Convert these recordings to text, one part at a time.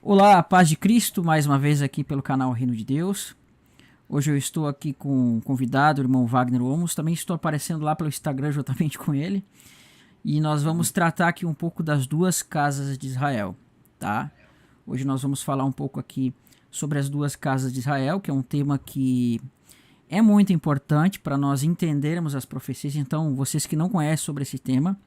Olá, paz de Cristo, mais uma vez aqui pelo canal Reino de Deus. Hoje eu estou aqui com o convidado, o irmão Wagner Olmos. Também estou aparecendo lá pelo Instagram juntamente com ele. E nós vamos tratar aqui um pouco das duas casas de Israel, tá? Hoje nós vamos falar um pouco aqui sobre as duas casas de Israel, que é um tema que é muito importante para nós entendermos as profecias. Então, vocês que não conhecem sobre esse tema,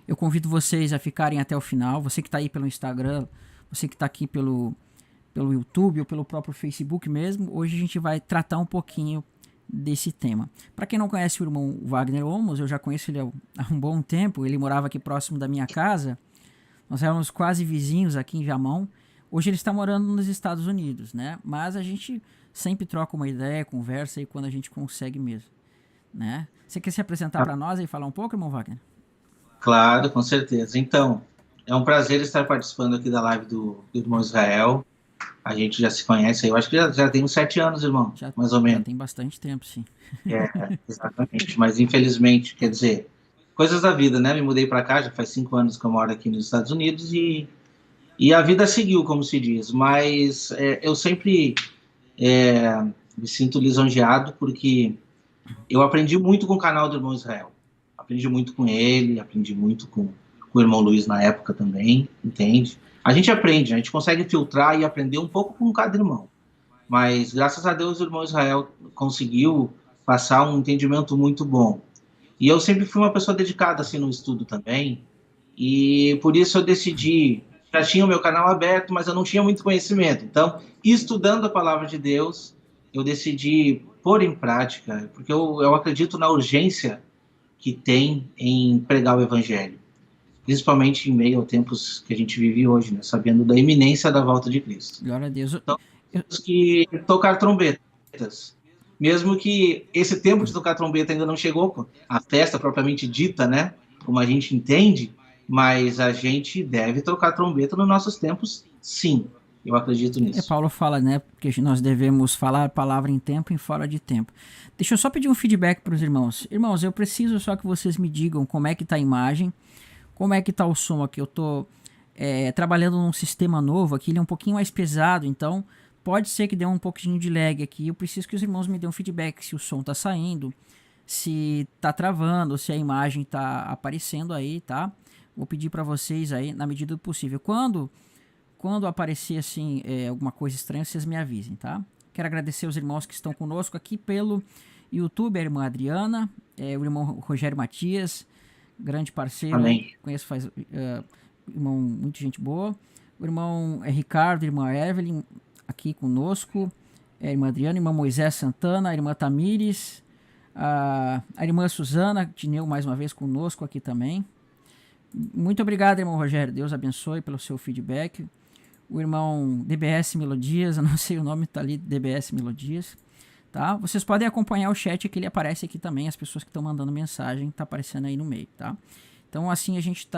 eu convido vocês a ficarem até o final. Você que está aí pelo Instagram, você que está aqui pelo YouTube ou pelo próprio Facebook mesmo, hoje a gente vai tratar um pouquinho desse tema. Para quem não conhece o irmão Wagner Olmos, eu já conheço ele há um bom tempo. Ele morava aqui próximo da minha casa. Nós éramos quase vizinhos aqui em Viamão. Hoje ele está morando nos Estados Unidos, né? Mas a gente sempre troca uma ideia, conversa aí quando a gente consegue mesmo, né? Você quer se apresentar para nós e falar um pouco, irmão Wagner? Claro, com certeza. Então, é um prazer estar participando aqui da live do irmão Israel. A gente já se conhece aí, eu acho que já tem uns 7 anos, irmão, Já, mais ou já menos. tem bastante tempo, sim. Exatamente. Mas infelizmente, quer dizer, coisas da vida, né? Me mudei para cá, já faz 5 anos que eu moro aqui nos Estados Unidos e a vida seguiu, como se diz. Mas eu sempre me sinto lisonjeado porque eu aprendi muito com o canal do irmão Israel. Aprendi muito com ele, aprendi muito com o irmão Luiz na época também, entende? A gente aprende, a gente consegue filtrar e aprender um pouco com cada irmão. Mas, graças a Deus, o irmão Israel conseguiu passar um entendimento muito bom. E eu sempre fui uma pessoa dedicada assim no estudo também, e por isso eu decidi, já tinha o meu canal aberto, mas eu não tinha muito conhecimento. Então, estudando a palavra de Deus, eu decidi pôr em prática, porque eu acredito na urgência que tem em pregar o evangelho, principalmente em meio aos tempos que a gente vive hoje, né? Sabendo da iminência da volta de Cristo. Glória a Deus. Então, temos que tocar trombetas. Mesmo que esse tempo de tocar trombeta ainda não chegou, a festa propriamente dita, né? Como a gente entende, mas a gente deve tocar trombeta nos nossos tempos, sim. Eu acredito nisso. Paulo fala, né, que nós devemos falar a palavra em tempo e fora de tempo. Deixa eu só pedir um feedback para os irmãos. Irmãos, eu preciso só que vocês me digam como é que tá a imagem, como é que tá o som aqui. Eu tô trabalhando num sistema novo aqui, ele é um pouquinho mais pesado, então pode ser que dê um pouquinho de lag aqui. Eu preciso que os irmãos me dêem um feedback se o som tá saindo, se tá travando, se a imagem tá aparecendo aí, tá? Vou pedir para vocês aí, na medida do possível. Quando aparecer assim alguma coisa estranha, vocês me avisem, tá? Quero agradecer os irmãos que estão conosco aqui pelo YouTube, a irmã Adriana, o irmão Rogério Matias, grande parceiro, Amém. Conheço faz irmão, muita gente boa. O irmão Ricardo, a irmã Evelyn, aqui conosco, a irmã Adriana, a irmã Moisés Santana, a irmã Tamires, a irmã Suzana Tineu mais uma vez conosco aqui também. Muito obrigado, irmão Rogério, Deus abençoe pelo seu feedback. O irmão DBS Melodias, eu não sei o nome, tá ali, DBS Melodias, tá? Vocês podem acompanhar o chat que ele aparece aqui também, as pessoas que estão mandando mensagem, tá aparecendo aí no meio, tá? Então assim a gente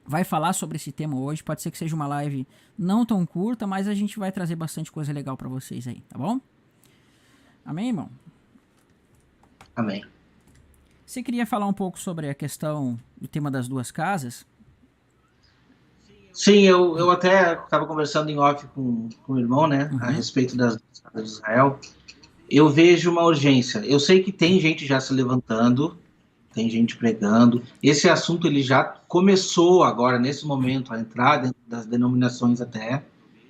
vai falar sobre esse tema hoje, pode ser que seja uma live não tão curta, mas a gente vai trazer bastante coisa legal para vocês aí, tá bom? Amém, irmão? Amém. Você queria falar um pouco sobre a questão do tema das duas casas? Sim, eu até estava conversando em off com o irmão, né, a respeito das casas de Israel. Eu vejo uma urgência. Eu sei que tem gente já se levantando, tem gente pregando. Esse assunto ele já começou agora, nesse momento, a entrar dentro das denominações até.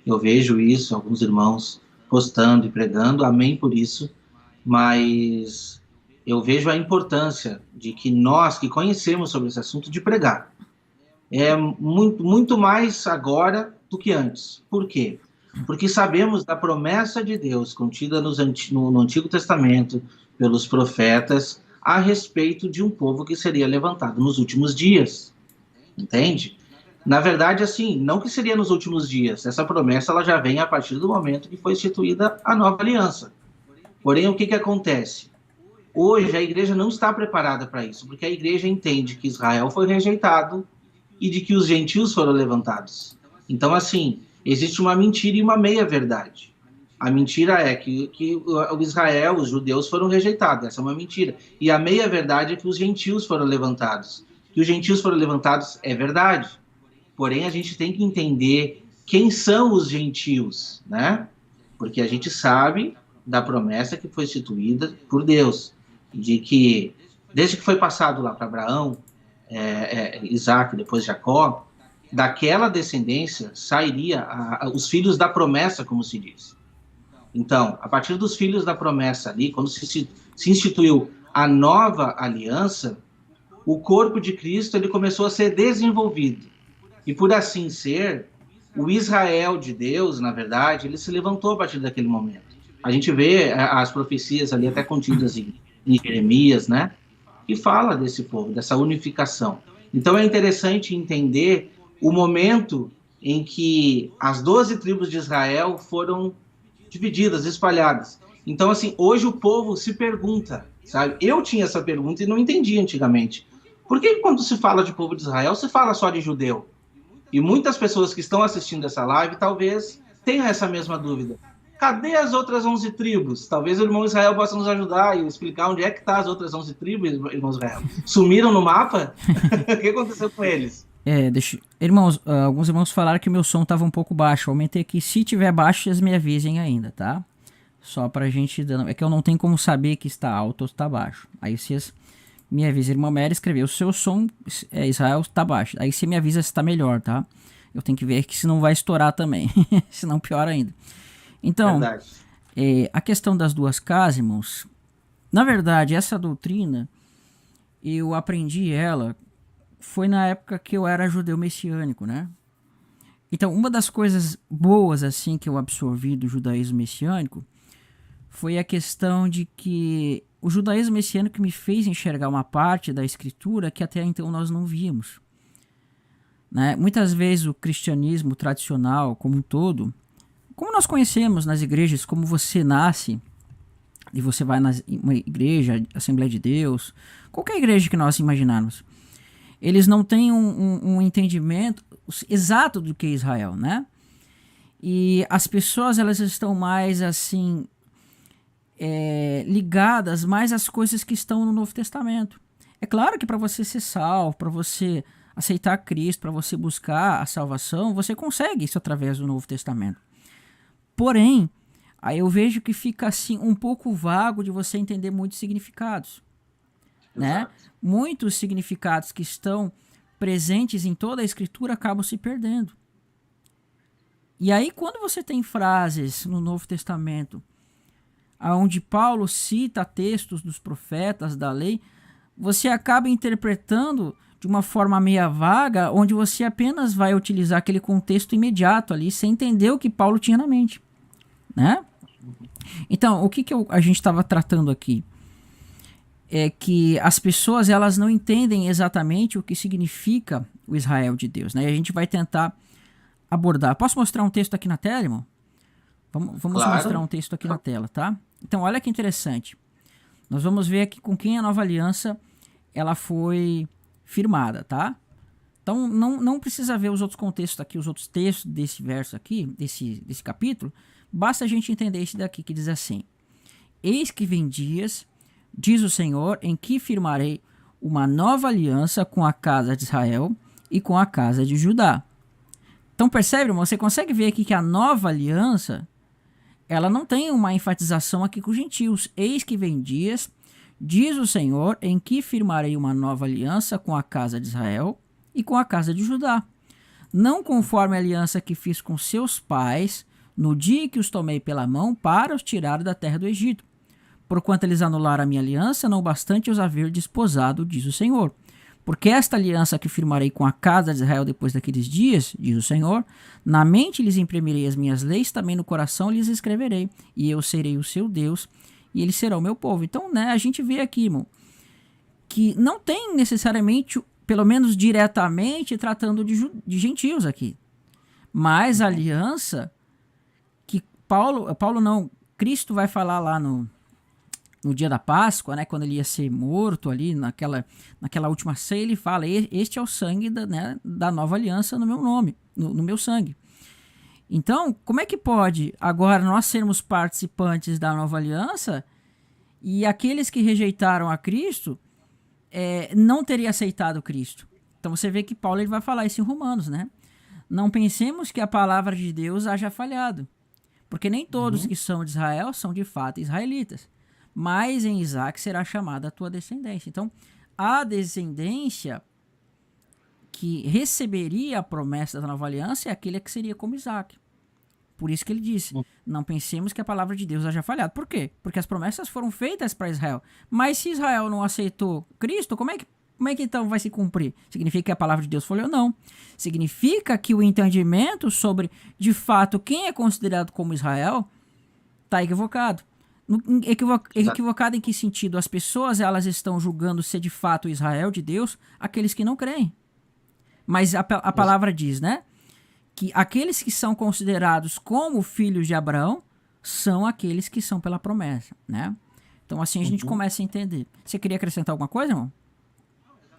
Eu vejo isso, alguns irmãos postando e pregando, amém por isso. Mas eu vejo a importância de que nós que conhecemos sobre esse assunto, de pregar. É muito, muito mais agora do que antes. Por quê? Porque sabemos da promessa de Deus contida no Antigo Testamento, pelos profetas, a respeito de um povo que seria levantado nos últimos dias. Entende? Na verdade, assim, não que seria nos últimos dias. Essa promessa ela já vem a partir do momento que foi instituída a nova aliança. Porém, o que acontece? Hoje a igreja não está preparada para isso, porque a igreja entende que Israel foi rejeitado e de que os gentios foram levantados. Então, assim, existe uma mentira e uma meia-verdade. A mentira é que o Israel, os judeus, foram rejeitados. Essa é uma mentira. E a meia-verdade é que os gentios foram levantados. Que os gentios foram levantados é verdade. Porém, a gente tem que entender quem são os gentios, né? Porque a gente sabe da promessa que foi instituída por Deus, de que, desde que foi passado lá para Abraão, Isaac, depois Jacó, daquela descendência sairia os filhos da promessa, como se diz. Então, a partir dos filhos da promessa ali, quando se instituiu a nova aliança, o corpo de Cristo ele começou a ser desenvolvido. E por assim ser, o Israel de Deus, na verdade, ele se levantou a partir daquele momento. A gente vê as profecias ali até contidas em Jeremias, né? Que fala desse povo, dessa unificação. Então é interessante entender o momento em que as 12 tribos de Israel foram divididas, espalhadas. Então, assim, hoje o povo se pergunta, sabe? Eu tinha essa pergunta e não entendi antigamente. Por que quando se fala de povo de Israel, se fala só de judeu? E muitas pessoas que estão assistindo essa live talvez tenham essa mesma dúvida. Cadê as outras 11 tribos? Talvez o irmão Israel possa nos ajudar e explicar onde é que tá as outras 11 tribos, irmão Israel. Sumiram no mapa? O que aconteceu com eles? Irmãos, alguns irmãos falaram que o meu som estava um pouco baixo. Eu aumentei aqui. Se tiver baixo, vocês me avisem ainda, tá? Só pra gente... É que eu não tenho como saber que está alto ou está baixo. Aí vocês me avisam. Irmã Mary escreveu, o seu som, Israel, está baixo. Aí você me avisa se está melhor, tá? Eu tenho que ver que se não vai estourar também. Senão pior ainda. Então, a questão das duas casas, irmãos... Na verdade, essa doutrina, eu aprendi ela... Foi na época que eu era judeu messiânico, né? Então, uma das coisas boas, assim, que eu absorvi do judaísmo messiânico foi a questão de que o judaísmo messiânico me fez enxergar uma parte da escritura que até então nós não víamos, né? Muitas vezes o cristianismo tradicional, como um todo, como nós conhecemos nas igrejas, como você nasce e você vai na uma igreja, Assembleia de Deus, qualquer igreja que nós imaginarmos, eles não têm um entendimento exato do que é Israel, né? E as pessoas, elas estão mais assim, ligadas mais às coisas que estão no Novo Testamento. É claro que para você ser salvo, para você aceitar Cristo, para você buscar a salvação, você consegue isso através do Novo Testamento. Porém, aí eu vejo que fica assim um pouco vago de você entender muitos significados, né? Muitos significados que estão presentes em toda a Escritura acabam se perdendo. E aí, quando você tem frases no Novo Testamento onde Paulo cita textos dos profetas, da lei, você acaba interpretando de uma forma meia vaga, onde você apenas vai utilizar aquele contexto imediato ali, sem entender o que Paulo tinha na mente, né? Então, o que a gente estava tratando aqui? É que as pessoas, elas não entendem exatamente o que significa o Israel de Deus, né? E a gente vai tentar abordar. Posso mostrar um texto aqui na tela, irmão? Vamos claro. Mostrar um texto aqui na tela, tá? Então, olha que interessante. Nós vamos ver aqui com quem a nova aliança ela foi firmada, tá? Então, não precisa ver os outros contextos aqui, os outros textos desse verso aqui, desse capítulo. Basta a gente entender esse daqui, que diz assim: Eis que vem dias, diz o Senhor, em que firmarei uma nova aliança com a casa de Israel e com a casa de Judá. Então percebe, irmão? Você consegue ver aqui que a nova aliança, ela não tem uma enfatização aqui com os gentios. Eis que vem dias, diz o Senhor, em que firmarei uma nova aliança com a casa de Israel e com a casa de Judá. Não conforme a aliança que fiz com seus pais, no dia que os tomei pela mão para os tirar da terra do Egito. Porquanto eles anularam a minha aliança, não bastante os haver desposado, diz o Senhor. Porque esta aliança que firmarei com a casa de Israel depois daqueles dias, diz o Senhor, na mente lhes imprimirei as minhas leis, também no coração lhes escreverei, e eu serei o seu Deus, e eles serão o meu povo. Então, né, a gente vê aqui, irmão, que não tem necessariamente, pelo menos diretamente, tratando de gentios aqui. Mas a aliança que Cristo vai falar lá no dia da Páscoa, né, quando ele ia ser morto ali, naquela última ceia, ele fala: este é o sangue da nova aliança no meu nome, no meu sangue. Então, como é que pode agora nós sermos participantes da nova aliança e aqueles que rejeitaram a Cristo não teriam aceitado Cristo? Então você vê que Paulo ele vai falar isso em Romanos, né? não pensemos que a palavra de Deus haja falhado, porque nem todos Uhum. que são de Israel são de fato israelitas, mas em Isaac será chamada a tua descendência. Então, a descendência que receberia a promessa da nova aliança é aquele que seria como Isaac. Por isso que ele disse, não pensemos que a palavra de Deus haja falhado. Por quê? Porque as promessas foram feitas para Israel. Mas se Israel não aceitou Cristo, como é que então vai se cumprir? Significa que a palavra de Deus falhou? Não. Significa que o entendimento sobre, de fato, quem é considerado como Israel está equivocado. Equivocado em que sentido? As pessoas elas estão julgando ser de fato Israel de Deus aqueles que não creem. Mas a palavra diz, né? Que aqueles que são considerados como filhos de Abraão são aqueles que são pela promessa, né? Então assim a gente começa a entender. Você queria acrescentar alguma coisa, irmão?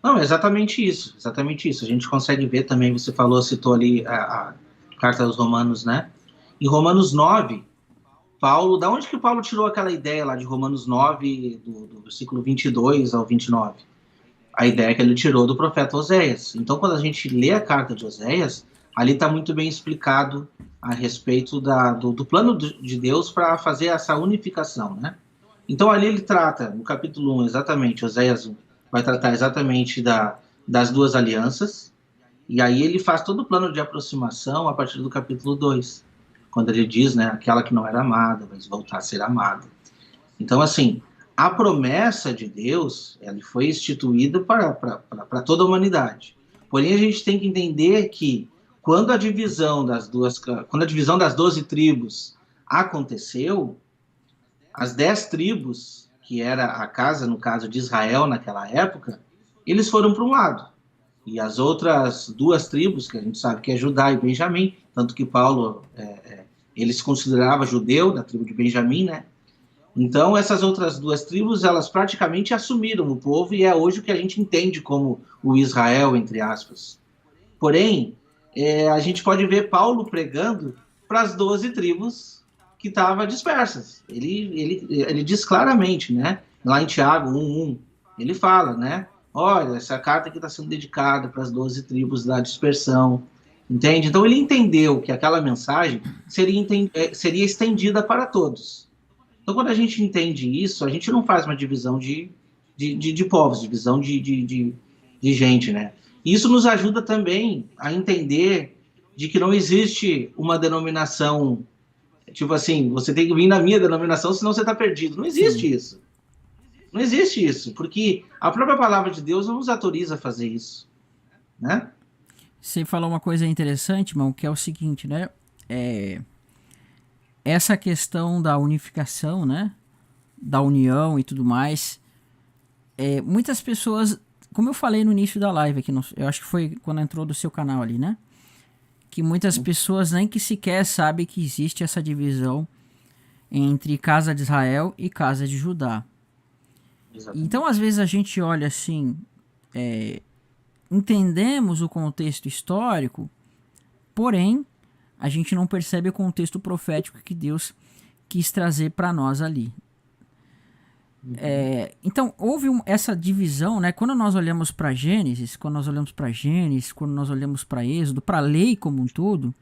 Não, é exatamente isso, exatamente isso. A gente consegue ver também, você falou, citou ali a carta aos Romanos, né? Em Romanos 9, Paulo, da onde que Paulo tirou aquela ideia lá de Romanos 9, do versículo 22 ao 29? A ideia que ele tirou do profeta Oséias. Então, quando a gente lê a carta de Oséias, ali está muito bem explicado a respeito do plano de Deus para fazer essa unificação, né? Então, ali ele trata, no capítulo 1, exatamente, Oséias 1, vai tratar exatamente das duas alianças, e aí ele faz todo o plano de aproximação a partir do capítulo 2, quando ele diz, né, aquela que não era amada vai voltar a ser amada. Então, assim, a promessa de Deus, ela foi instituída para toda a humanidade. Porém, a gente tem que entender que quando a divisão das 12 tribos aconteceu, as 10 tribos, que era a casa, no caso de Israel naquela época, eles foram para um lado. E as outras 2 tribos, que a gente sabe que é Judá e Benjamim, tanto que Paulo, ele se considerava judeu, da tribo de Benjamim, né? Então, essas outras 2 tribos, elas praticamente assumiram o povo e é hoje o que a gente entende como o Israel, entre aspas. Porém, a gente pode ver Paulo pregando para as 12 tribos que estavam dispersas. Ele diz claramente, né? Lá em Tiago 1:1, ele fala, né? Olha, essa carta aqui está sendo dedicada para as 12 tribos da dispersão, entende? Então, ele entendeu que aquela mensagem seria estendida para todos. Então, quando a gente entende isso, a gente não faz uma divisão de povos, divisão de gente, né? Isso nos ajuda também a entender de que não existe uma denominação, tipo assim, você tem que vir na minha denominação, senão você está perdido. Não existe isso. Não existe isso, porque a própria palavra de Deus não nos autoriza a fazer isso, né? Você falou uma coisa interessante, irmão, que é o seguinte, né? Essa questão da unificação, né? Da união e tudo mais. Muitas pessoas, como eu falei no início da live aqui, eu acho que foi quando entrou do seu canal ali, né? Que muitas pessoas nem que sequer sabem que existe essa divisão entre casa de Israel e casa de Judá. Exatamente. Então, às vezes a gente olha assim, entendemos o contexto histórico, porém, a gente não percebe o contexto profético que Deus quis trazer para nós ali. Então, houve essa divisão, né? Quando nós olhamos para Gênesis, quando nós olhamos para Êxodo, para a lei como um todo,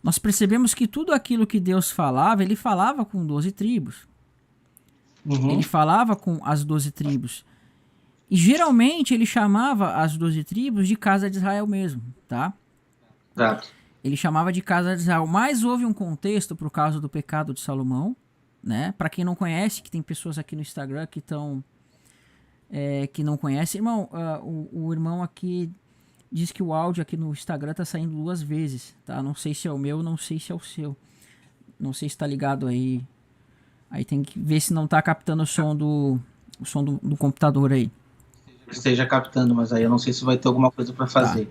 nós percebemos que tudo aquilo que Deus falava, ele falava com 12 tribos. Ele falava com as 12 tribos. E geralmente ele chamava as 12 tribos de casa de Israel mesmo, tá? Exato. Ele chamava de casa de Israel. Mas houve um contexto por causa do pecado de Salomão, né? Para quem não conhece, que tem pessoas aqui no Instagram que estão que não conhecem. Irmão, o irmão aqui diz que o áudio aqui no Instagram tá saindo 2 vezes, tá? Não sei se é o meu, não sei se é o seu. Não sei se tá ligado aí. Aí tem que ver se não tá captando o som do computador aí. Esteja captando, mas aí eu não sei se vai ter alguma coisa para fazer.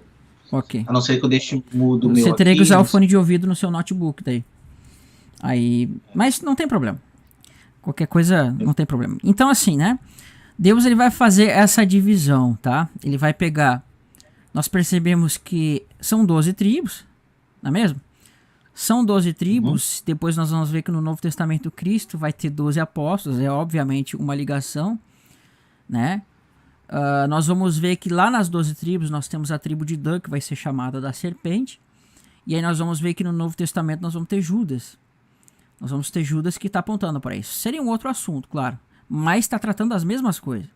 Tá. Ok. A não ser que eu deixe mudo o meu aqui. Você teria que usar o fone de ouvido no seu notebook daí. Aí, mas não tem problema. Qualquer coisa, não tem problema. Então assim, né? Deus ele vai fazer essa divisão, tá? Ele vai pegar... Nós percebemos que são 12 tribos, não é mesmo? São 12 tribos, depois nós vamos ver que no Novo Testamento Cristo vai ter 12 apóstolos, é obviamente uma ligação, né? Nós vamos ver que lá nas 12 tribos nós temos a tribo de Dan, que vai ser chamada da serpente. E aí nós vamos ver que no Novo Testamento nós vamos ter Judas. Nós vamos ter Judas que está apontando para isso. Seria um outro assunto, claro. Mas está tratando das mesmas coisas.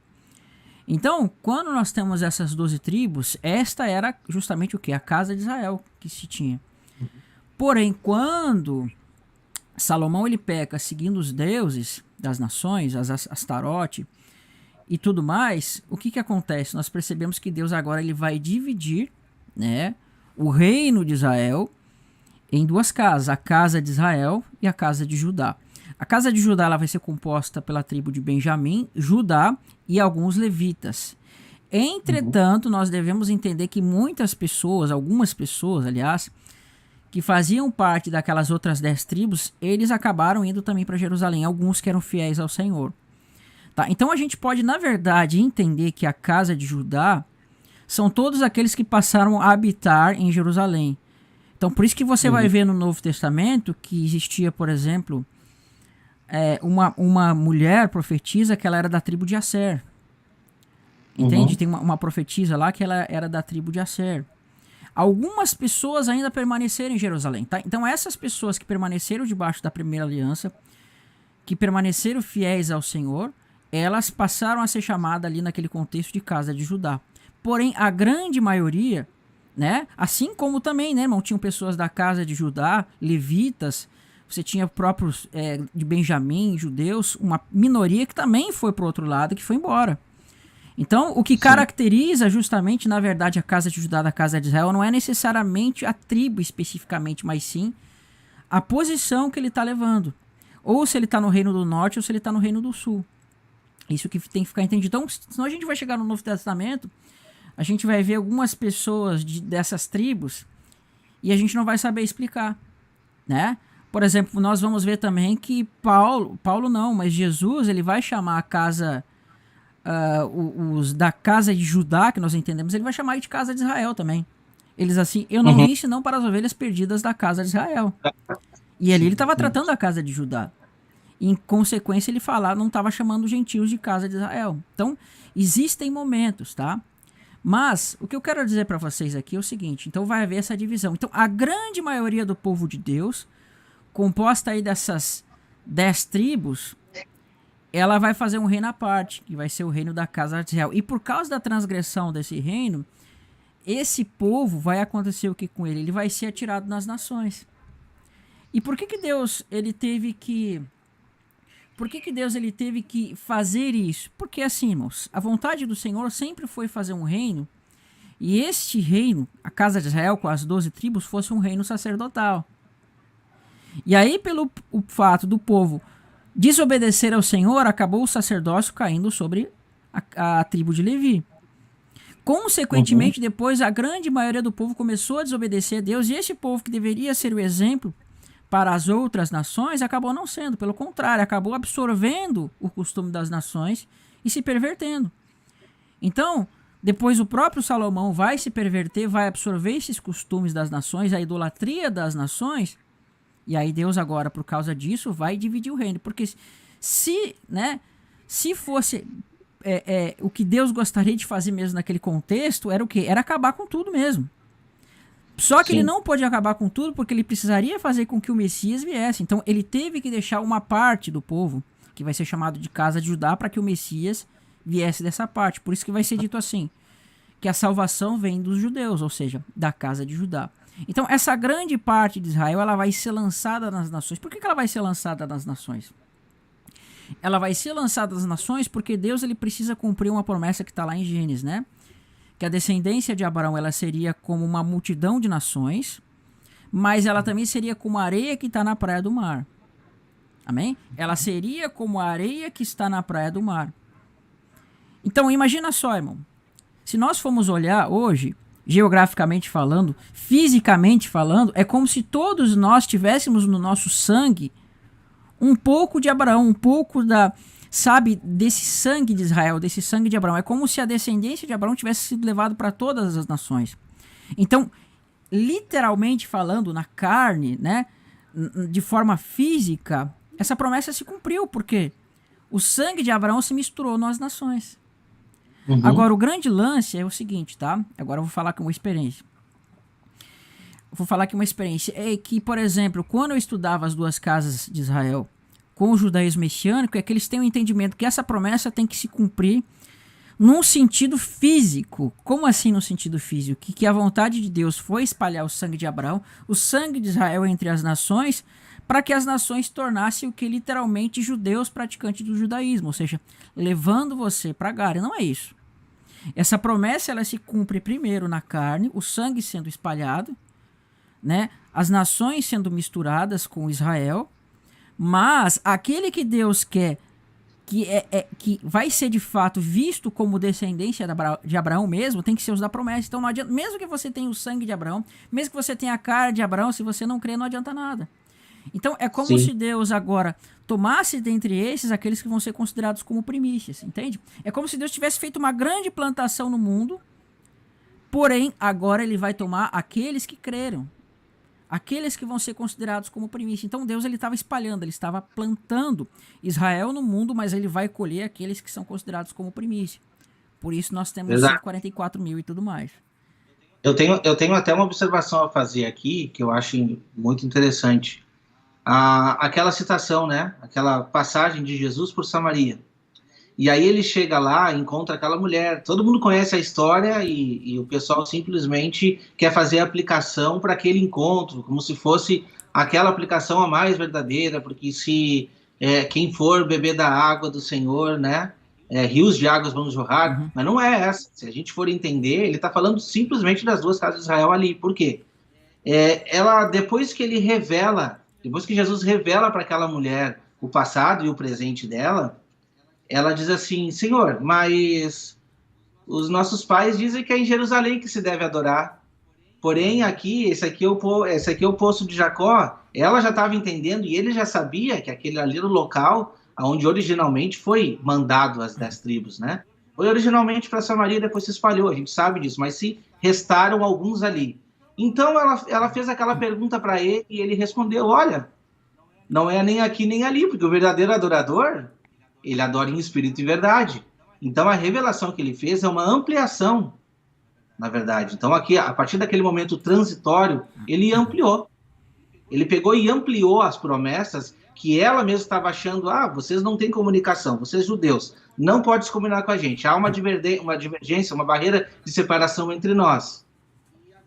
Então, quando nós temos essas 12 tribos, esta era justamente o quê? A casa de Israel que se tinha. Porém, quando Salomão ele peca seguindo os deuses das nações, as Astarote e tudo mais, o que acontece? Nós percebemos que Deus agora ele vai dividir, né, o reino de Israel em duas casas, a casa de Israel e a casa de Judá. A casa de Judá ela vai ser composta pela tribo de Benjamim, Judá e alguns levitas. Entretanto, nós devemos entender que muitas pessoas, algumas pessoas, aliás, que faziam parte daquelas outras 10 tribos, eles acabaram indo também para Jerusalém, alguns que eram fiéis ao Senhor. Tá? Então a gente pode, na verdade, entender que a casa de Judá são todos aqueles que passaram a habitar em Jerusalém. Então por isso que você vai ver no Novo Testamento que existia, por exemplo, uma mulher profetisa que ela era da tribo de Aser. Entende? Tem uma profetisa lá que ela era da tribo de Aser. Algumas pessoas ainda permaneceram em Jerusalém. Tá? Então essas pessoas que permaneceram debaixo da primeira aliança, que permaneceram fiéis ao Senhor, elas passaram a ser chamadas ali naquele contexto de casa de Judá. Porém, a grande maioria, né, assim como também, né, irmão, tinham pessoas da casa de Judá, levitas, você tinha próprios de Benjamim, judeus, uma minoria que também foi para o outro lado, que foi embora. Então, o que caracteriza justamente, na verdade, a casa de Judá da casa de Israel não é necessariamente a tribo especificamente, mas sim a posição que ele está levando. Ou se ele está no reino do norte ou se ele está no reino do sul. Isso que tem que ficar entendido. Então, senão a gente vai chegar no Novo Testamento, a gente vai ver algumas pessoas dessas tribos e a gente não vai saber explicar, né? Por exemplo, nós vamos ver também que Paulo não, mas Jesus, ele vai chamar a casa, os da casa de Judá, que nós entendemos, ele vai chamar de casa de Israel também. Eles assim, eu não vim senão para as ovelhas perdidas da casa de Israel. E ali ele estava tratando a casa de Judá. Em consequência, ele não estava chamando os gentios de casa de Israel. Então, existem momentos, tá? Mas, o que eu quero dizer para vocês aqui é o seguinte, então vai haver essa divisão. Então, a grande maioria do povo de Deus, composta aí dessas 10 tribos, ela vai fazer um reino à parte, que vai ser o reino da casa de Israel. E por causa da transgressão desse reino, esse povo vai acontecer o que com ele? Ele vai ser atirado nas nações. E por que Deus ele teve que... Por que Deus ele teve que fazer isso? Porque assim, irmãos, a vontade do Senhor sempre foi fazer um reino, e este reino, a casa de Israel com as 12 tribos, fosse um reino sacerdotal. E aí, pelo o fato do povo desobedecer ao Senhor, acabou o sacerdócio caindo sobre a tribo de Levi. Consequentemente, depois a grande maioria do povo começou a desobedecer a Deus, e esse povo que deveria ser o exemplo para as outras nações, acabou não sendo. Pelo contrário, acabou absorvendo o costume das nações e se pervertendo. Então, depois o próprio Salomão vai se perverter, vai absorver esses costumes das nações, a idolatria das nações, e aí Deus agora, por causa disso, vai dividir o reino. Porque se fosse o que Deus gostaria de fazer mesmo naquele contexto, era o quê? Era acabar com tudo mesmo. Só que ele não pôde acabar com tudo porque ele precisaria fazer com que o Messias viesse. Então ele teve que deixar uma parte do povo, que vai ser chamado de casa de Judá, para que o Messias viesse dessa parte. Por isso que vai ser dito assim, que a salvação vem dos judeus, ou seja, da casa de Judá. Então essa grande parte de Israel, ela vai ser lançada nas nações. Por que ela vai ser lançada nas nações? Ela vai ser lançada nas nações porque Deus ele precisa cumprir uma promessa que está lá em Gênesis, né? Que a descendência de Abraão ela seria como uma multidão de nações, mas ela também seria como a areia que está na praia do mar. Amém? Ela seria como a areia que está na praia do mar. Então imagina só, irmão. Se nós formos olhar hoje, geograficamente falando, fisicamente falando, é como se todos nós tivéssemos no nosso sangue um pouco de Abraão, um pouco desse sangue de Israel, desse sangue de Abraão. É como se a descendência de Abraão tivesse sido levada para todas as nações. Então, literalmente falando, na carne, né, de forma física, essa promessa se cumpriu, porque o sangue de Abraão se misturou nas nações. Agora, o grande lance é o seguinte, tá? Agora eu vou falar com uma experiência. É que, por exemplo, quando eu estudava as duas casas de Israel com o judaísmo messiânico, é que eles têm o entendimento que essa promessa tem que se cumprir num sentido físico. Como assim no sentido físico? Que a vontade de Deus foi espalhar o sangue de Abraão, o sangue de Israel entre as nações, para que as nações tornassem o que literalmente judeus praticantes do judaísmo, ou seja, levando você para Agar. E não é isso. Essa promessa ela se cumpre primeiro na carne, o sangue sendo espalhado, né? As nações sendo misturadas com Israel, mas aquele que Deus quer que vai ser de fato visto como descendência de Abraão mesmo, tem que ser os da promessa. Então não adianta, mesmo que você tenha o sangue de Abraão, mesmo que você tenha a cara de Abraão, se você não crer, não adianta nada. Então é como se Deus agora tomasse dentre esses aqueles que vão ser considerados como primícias, entende? É como se Deus tivesse feito uma grande plantação no mundo, porém agora ele vai tomar aqueles que creram, aqueles que vão ser considerados como primícia. Então Deus ele estava espalhando, ele estava plantando Israel no mundo, mas ele vai colher aqueles que são considerados como primícia. Por isso nós temos 144 mil e tudo mais. Eu tenho até uma observação a fazer aqui, que eu acho muito interessante. Aquela citação, né? Aquela passagem de Jesus por Samaria. E aí ele chega lá, encontra aquela mulher. Todo mundo conhece a história e o pessoal simplesmente quer fazer a aplicação para aquele encontro, como se fosse aquela aplicação a mais verdadeira, porque se quem for beber da água do Senhor, né? Rios de águas vão jorrar, mas não é essa. Se a gente for entender, ele está falando simplesmente das duas casas de Israel ali. Por quê? Depois que Jesus revela para aquela mulher o passado e o presente dela, ela diz assim: Senhor, mas os nossos pais dizem que é em Jerusalém que se deve adorar. Porém, esse aqui é o poço de Jacó. Ela já estava entendendo e ele já sabia que aquele ali era o local onde originalmente foi mandado as 10 tribos, né? Foi originalmente para Samaria, depois se espalhou, a gente sabe disso, mas se restaram alguns ali. Então ela fez aquela pergunta para ele e ele respondeu: olha, não é nem aqui nem ali, porque o verdadeiro adorador, ele adora em espírito e verdade. Então a revelação que ele fez é uma ampliação, na verdade. Então aqui, a partir daquele momento transitório, ele ampliou. Ele pegou e ampliou as promessas que ela mesma estava achando: vocês não têm comunicação, vocês judeus, não podem se combinar com a gente. Há uma divergência, uma barreira de separação entre nós.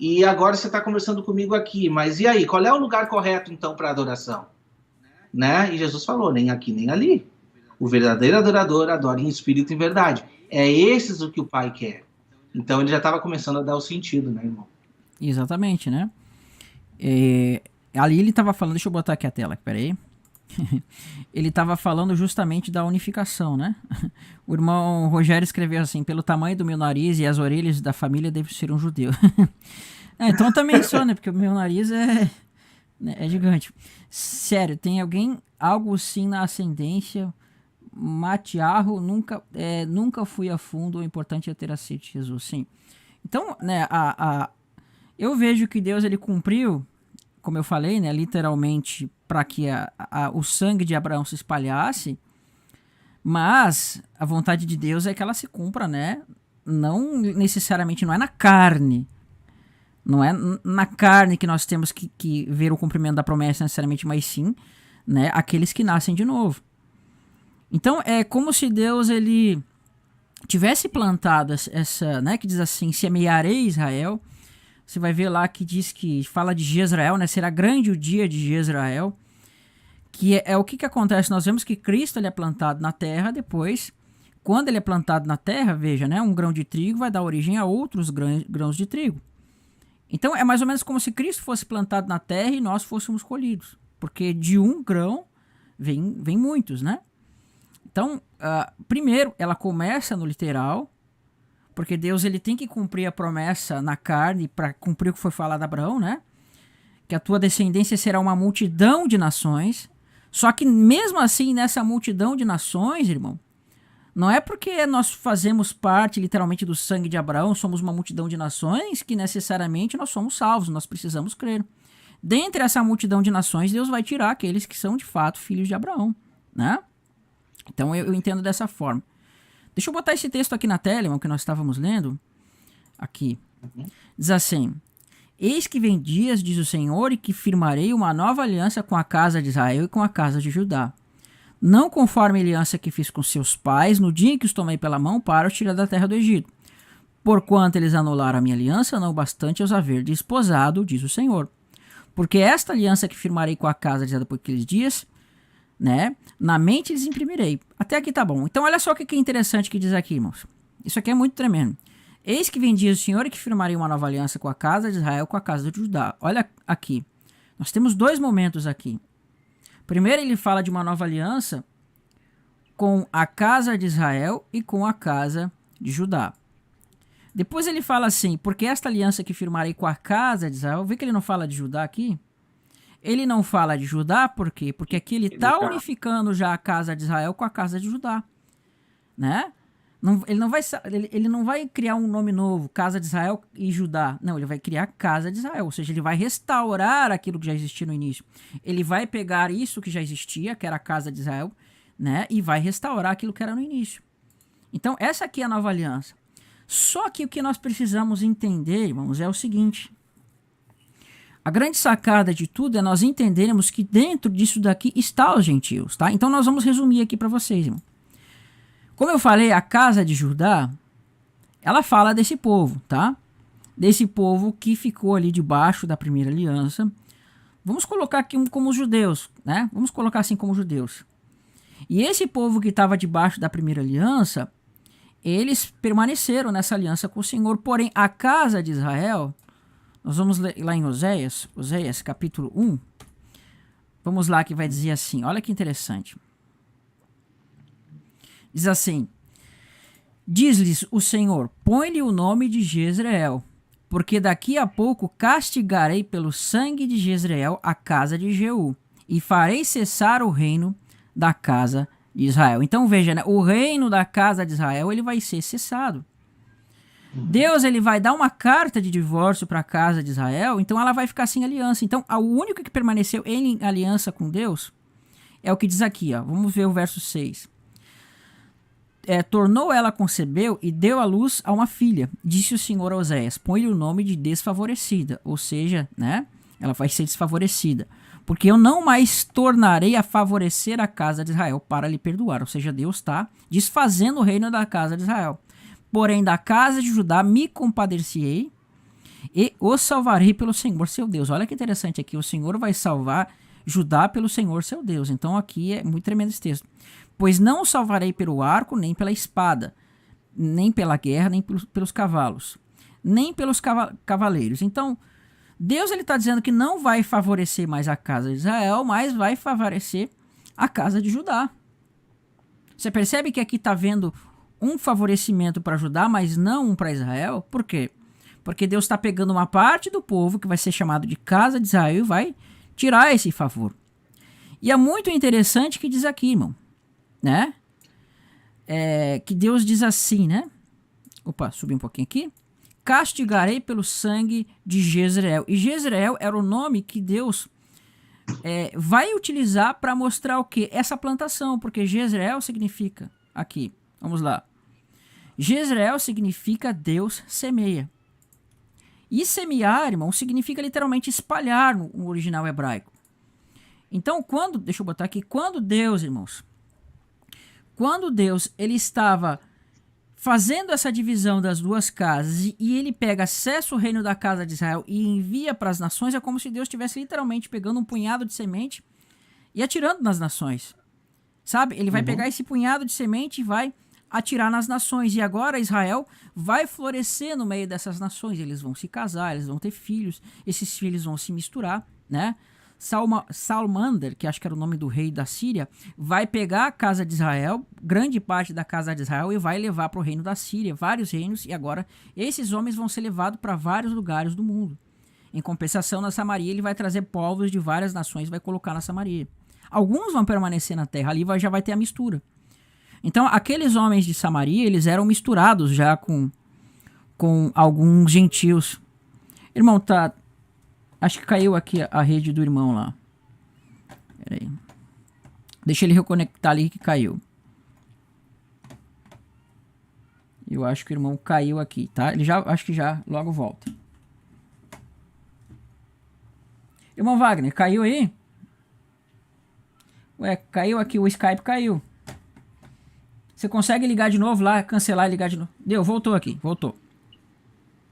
E agora você está conversando comigo aqui, mas e aí? Qual é o lugar correto, então, para adoração? Né? E Jesus falou: nem aqui, nem ali. O verdadeiro adorador adora em espírito e em verdade. É esses o que o Pai quer. Então ele já estava começando a dar o sentido, né, irmão? Exatamente, né? Ali ele estava falando, deixa eu botar aqui a tela, peraí. Ele estava falando justamente da unificação, né? O irmão Rogério escreveu assim: pelo tamanho do meu nariz e as orelhas da família, devo ser um judeu. Então também sou, né? Porque o meu nariz é gigante. Sério, tem algo sim na ascendência. Matiarro, nunca fui a fundo, o importante é ter aceito Jesus, sim. Então, né, eu vejo que Deus ele cumpriu, como eu falei, né, literalmente, para que o sangue de Abraão se espalhasse, mas a vontade de Deus é que ela se cumpra, né? Não necessariamente, não é na carne. Não é na carne que nós temos que ver o cumprimento da promessa necessariamente, mas sim, né, aqueles que nascem de novo. Então é como se Deus ele tivesse plantado essa, né, que diz assim: semearei Israel. Você vai ver lá que fala de Jezreel, né? Será grande o dia de Jezreel. Que é o que acontece. Nós vemos que Cristo ele é plantado na terra. Depois, quando ele é plantado na terra, veja, né? Um grão de trigo vai dar origem a outros grãos de trigo. Então é mais ou menos como se Cristo fosse plantado na terra e nós fôssemos colhidos. Porque de um grão vem muitos, né? Então, primeiro, ela começa no literal, porque Deus ele tem que cumprir a promessa na carne para cumprir o que foi falado a Abraão, né? Que a tua descendência será uma multidão de nações. Só que mesmo assim, nessa multidão de nações, irmão, não é porque nós fazemos parte literalmente do sangue de Abraão, somos uma multidão de nações, que necessariamente nós somos salvos, nós precisamos crer. Dentre essa multidão de nações, Deus vai tirar aqueles que são de fato filhos de Abraão, né? Então eu entendo dessa forma. Deixa eu botar esse texto aqui na tela, irmão, que nós estávamos lendo. Aqui. Diz assim: Eis que vem dias, diz o Senhor, e que firmarei uma nova aliança com a casa de Israel e com a casa de Judá. Não conforme a aliança que fiz com seus pais, no dia em que os tomei pela mão para os tirar da terra do Egito. Porquanto eles anularam a minha aliança, não bastante os haver desposado, diz o Senhor. Porque esta aliança que firmarei com a casa de Israel por aqueles dias, né, na mente lhes imprimirei. Até aqui tá bom. Então olha só o que é interessante que diz aqui, irmãos. Isso aqui é muito tremendo. Eis que vem dias do Senhor e que firmarei uma nova aliança com a casa de Israel, com a casa de Judá. Olha aqui. Nós temos dois momentos aqui. Primeiro ele fala de uma nova aliança com a casa de Israel e com a casa de Judá. Depois ele fala assim, porque esta aliança que firmarei com a casa de Israel, vê que ele não fala de Judá aqui? Ele não fala de Judá, por quê? Porque aqui ele está unificando já a casa de Israel com a casa de Judá, né? Ele não vai criar um nome novo, casa de Israel e Judá. Não, ele vai criar casa de Israel, ou seja, ele vai restaurar aquilo que já existia no início. Ele vai pegar isso que já existia, que era a casa de Israel, né? E vai restaurar aquilo que era no início. Então, essa aqui é a nova aliança. Só que o que nós precisamos entender, irmãos, é o seguinte. A grande sacada de tudo é nós entendermos que dentro disso daqui está os gentios, tá? Então nós vamos resumir aqui para vocês, irmão. Como eu falei, a casa de Judá, ela fala desse povo, tá? Desse povo que ficou ali debaixo da primeira aliança. Vamos colocar aqui como os judeus, né? Vamos colocar assim como judeus. E esse povo que estava debaixo da primeira aliança, eles permaneceram nessa aliança com o Senhor. Porém, a casa de Israel, nós vamos ler lá em Oséias capítulo 1. Vamos lá que vai dizer assim, olha que interessante. Diz assim: Diz-lhes o Senhor, põe-lhe o nome de Jezreel, porque daqui a pouco castigarei pelo sangue de Jezreel a casa de Jeú, e farei cessar o reino da casa de Israel. Então veja, né, o reino da casa de Israel ele vai ser cessado. Deus ele vai dar uma carta de divórcio para a casa de Israel, então ela vai ficar sem aliança. Então o único que permaneceu em aliança com Deus é o que diz aqui, ó. Vamos ver o verso 6. Tornou ela concebeu e deu à luz a uma filha. Disse o Senhor a Oséias, põe-lhe o nome de desfavorecida, ou seja, né, ela vai ser desfavorecida, porque eu não mais tornarei a favorecer a casa de Israel para lhe perdoar. Ou seja, Deus está desfazendo o reino da casa de Israel. Porém, da casa de Judá me compadecerei e os salvarei pelo Senhor seu Deus. Olha que interessante aqui, o Senhor vai salvar Judá pelo Senhor seu Deus. Então aqui é muito tremendo esse texto. Pois não o salvarei pelo arco, nem pela espada, nem pela guerra, nem pelos cavalos, nem pelos cavaleiros. Então, Deus ele está dizendo que não vai favorecer mais a casa de Israel, mas vai favorecer a casa de Judá. Você percebe que aqui está vendo um favorecimento para Judá, mas não um para Israel? Por quê? Porque Deus está pegando uma parte do povo que vai ser chamado de casa de Israel e vai tirar esse favor. E é muito interessante que diz aqui, irmão, né? Que Deus diz assim, né? Opa, subi um pouquinho aqui. Castigarei pelo sangue de Jezreel. E Jezreel era o nome que Deus vai utilizar para mostrar o quê? Essa plantação, porque Jezreel significa, aqui, vamos lá. Jezreel significa Deus semeia. E semear, irmão, significa literalmente espalhar no original hebraico. Então, deixa eu botar aqui, quando Deus, irmãos, ele estava fazendo essa divisão das duas casas e ele pega, acessa o reino da casa de Israel e envia para as nações, é como se Deus estivesse literalmente pegando um punhado de semente e atirando nas nações. Sabe? Ele vai pegar esse punhado de semente e vai atirar nas nações. E agora Israel vai florescer no meio dessas nações. Eles vão se casar, eles vão ter filhos, esses filhos vão se misturar, né? Salmander, que acho que era o nome do rei da Síria, vai pegar a casa de Israel, grande parte da casa de Israel, e vai levar para o reino da Síria, vários reinos, e agora esses homens vão ser levados para vários lugares do mundo. Em compensação, na Samaria, ele vai trazer povos de várias nações e vai colocar na Samaria. Alguns vão permanecer na terra, ali já vai ter a mistura. Então, aqueles homens de Samaria, eles eram misturados já com alguns gentios. Irmão, tá... Acho que caiu aqui a rede do irmão lá. Pera aí. Deixa ele reconectar ali que caiu. Eu acho que o irmão caiu aqui, tá? Ele já, acho que já logo volta. Irmão Wagner, caiu aí? Ué, caiu aqui, o Skype caiu. Você consegue ligar de novo lá, cancelar e ligar de novo? Deu, voltou aqui, voltou.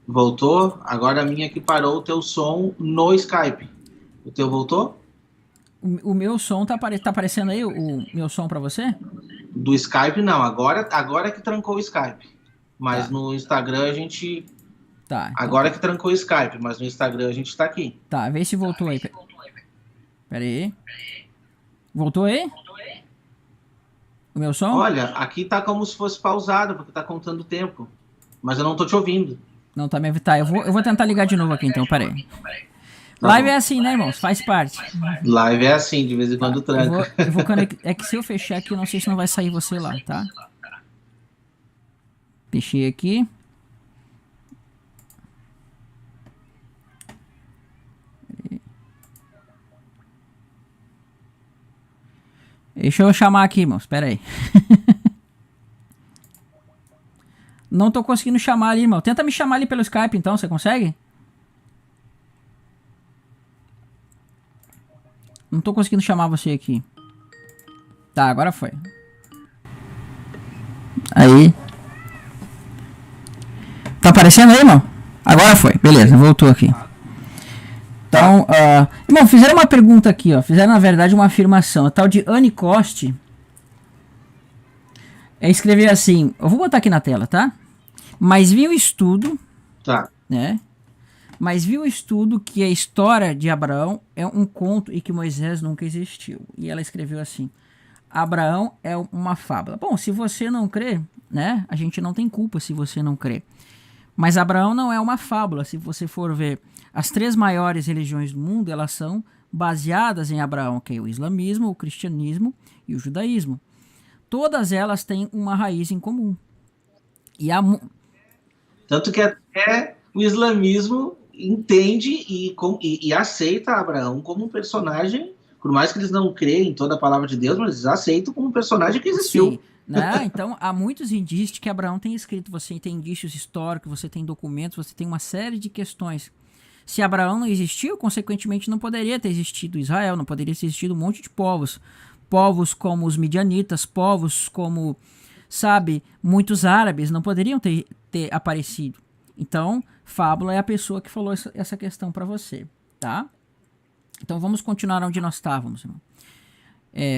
Voltou? Agora a minha que parou o teu som no Skype. O teu voltou? O meu som tá aparecendo aí, o meu som pra você? Do Skype não, agora que trancou o Skype. Mas Tá. no Instagram a gente... Tá. Então Agora que trancou o Skype, mas no Instagram a gente tá aqui. tá, vê se voltou aí. Pera aí. Voltou aí? O meu som? Olha, aqui tá como se fosse pausado, porque tá contando o tempo. Mas eu não tô te ouvindo. Não, tá me tá, eu vou tentar ligar de novo aqui então, pera aí. Tá Live bom. é assim, né, irmãos? Faz parte. Live é assim, de vez em quando tranca. Eu vou é que se eu fechar aqui, eu não sei se não vai sair você lá, tá? Fechei aqui. Deixa eu chamar aqui, irmãos. Espera aí. Não tô conseguindo chamar ali, irmão. Tenta me chamar ali pelo Skype, então. Você consegue? Não tô conseguindo chamar você aqui. Tá, agora foi. Aí. Tá aparecendo aí, irmão? Agora foi. Beleza, voltou aqui. Então, irmão, fizeram uma pergunta aqui, ó. Fizeram, na verdade, uma afirmação. A tal de Anne Coste escrever assim. Eu vou botar aqui na tela, tá? Mas vi um estudo, Tá. né? Mas vi um estudo que a história de Abraão é um conto e que Moisés nunca existiu. E ela escreveu assim: Abraão é uma fábula. Bom, se você não crê, né? A gente não tem culpa se você não crê. Mas Abraão não é uma fábula. Se você for ver as 3 maiores religiões do mundo, elas são baseadas em Abraão, que é o islamismo, o cristianismo e o judaísmo. Todas elas têm uma raiz em comum. E Tanto que até o islamismo entende e aceita Abraão como um personagem, por mais que eles não creem em toda a palavra de Deus, mas eles aceitam como um personagem que existiu. Sim, né? Então, há muitos indícios de que Abraão tem escrito. Você tem indícios históricos, você tem documentos, você tem uma série de questões. Se Abraão não existiu, consequentemente não poderia ter existido Israel, não poderia ter existido um monte de povos. Povos como os midianitas, povos como, sabe, muitos árabes não poderiam ter aparecido. Então, fábula é a pessoa que falou essa questão para você, tá? Então, vamos continuar onde nós estávamos, irmão.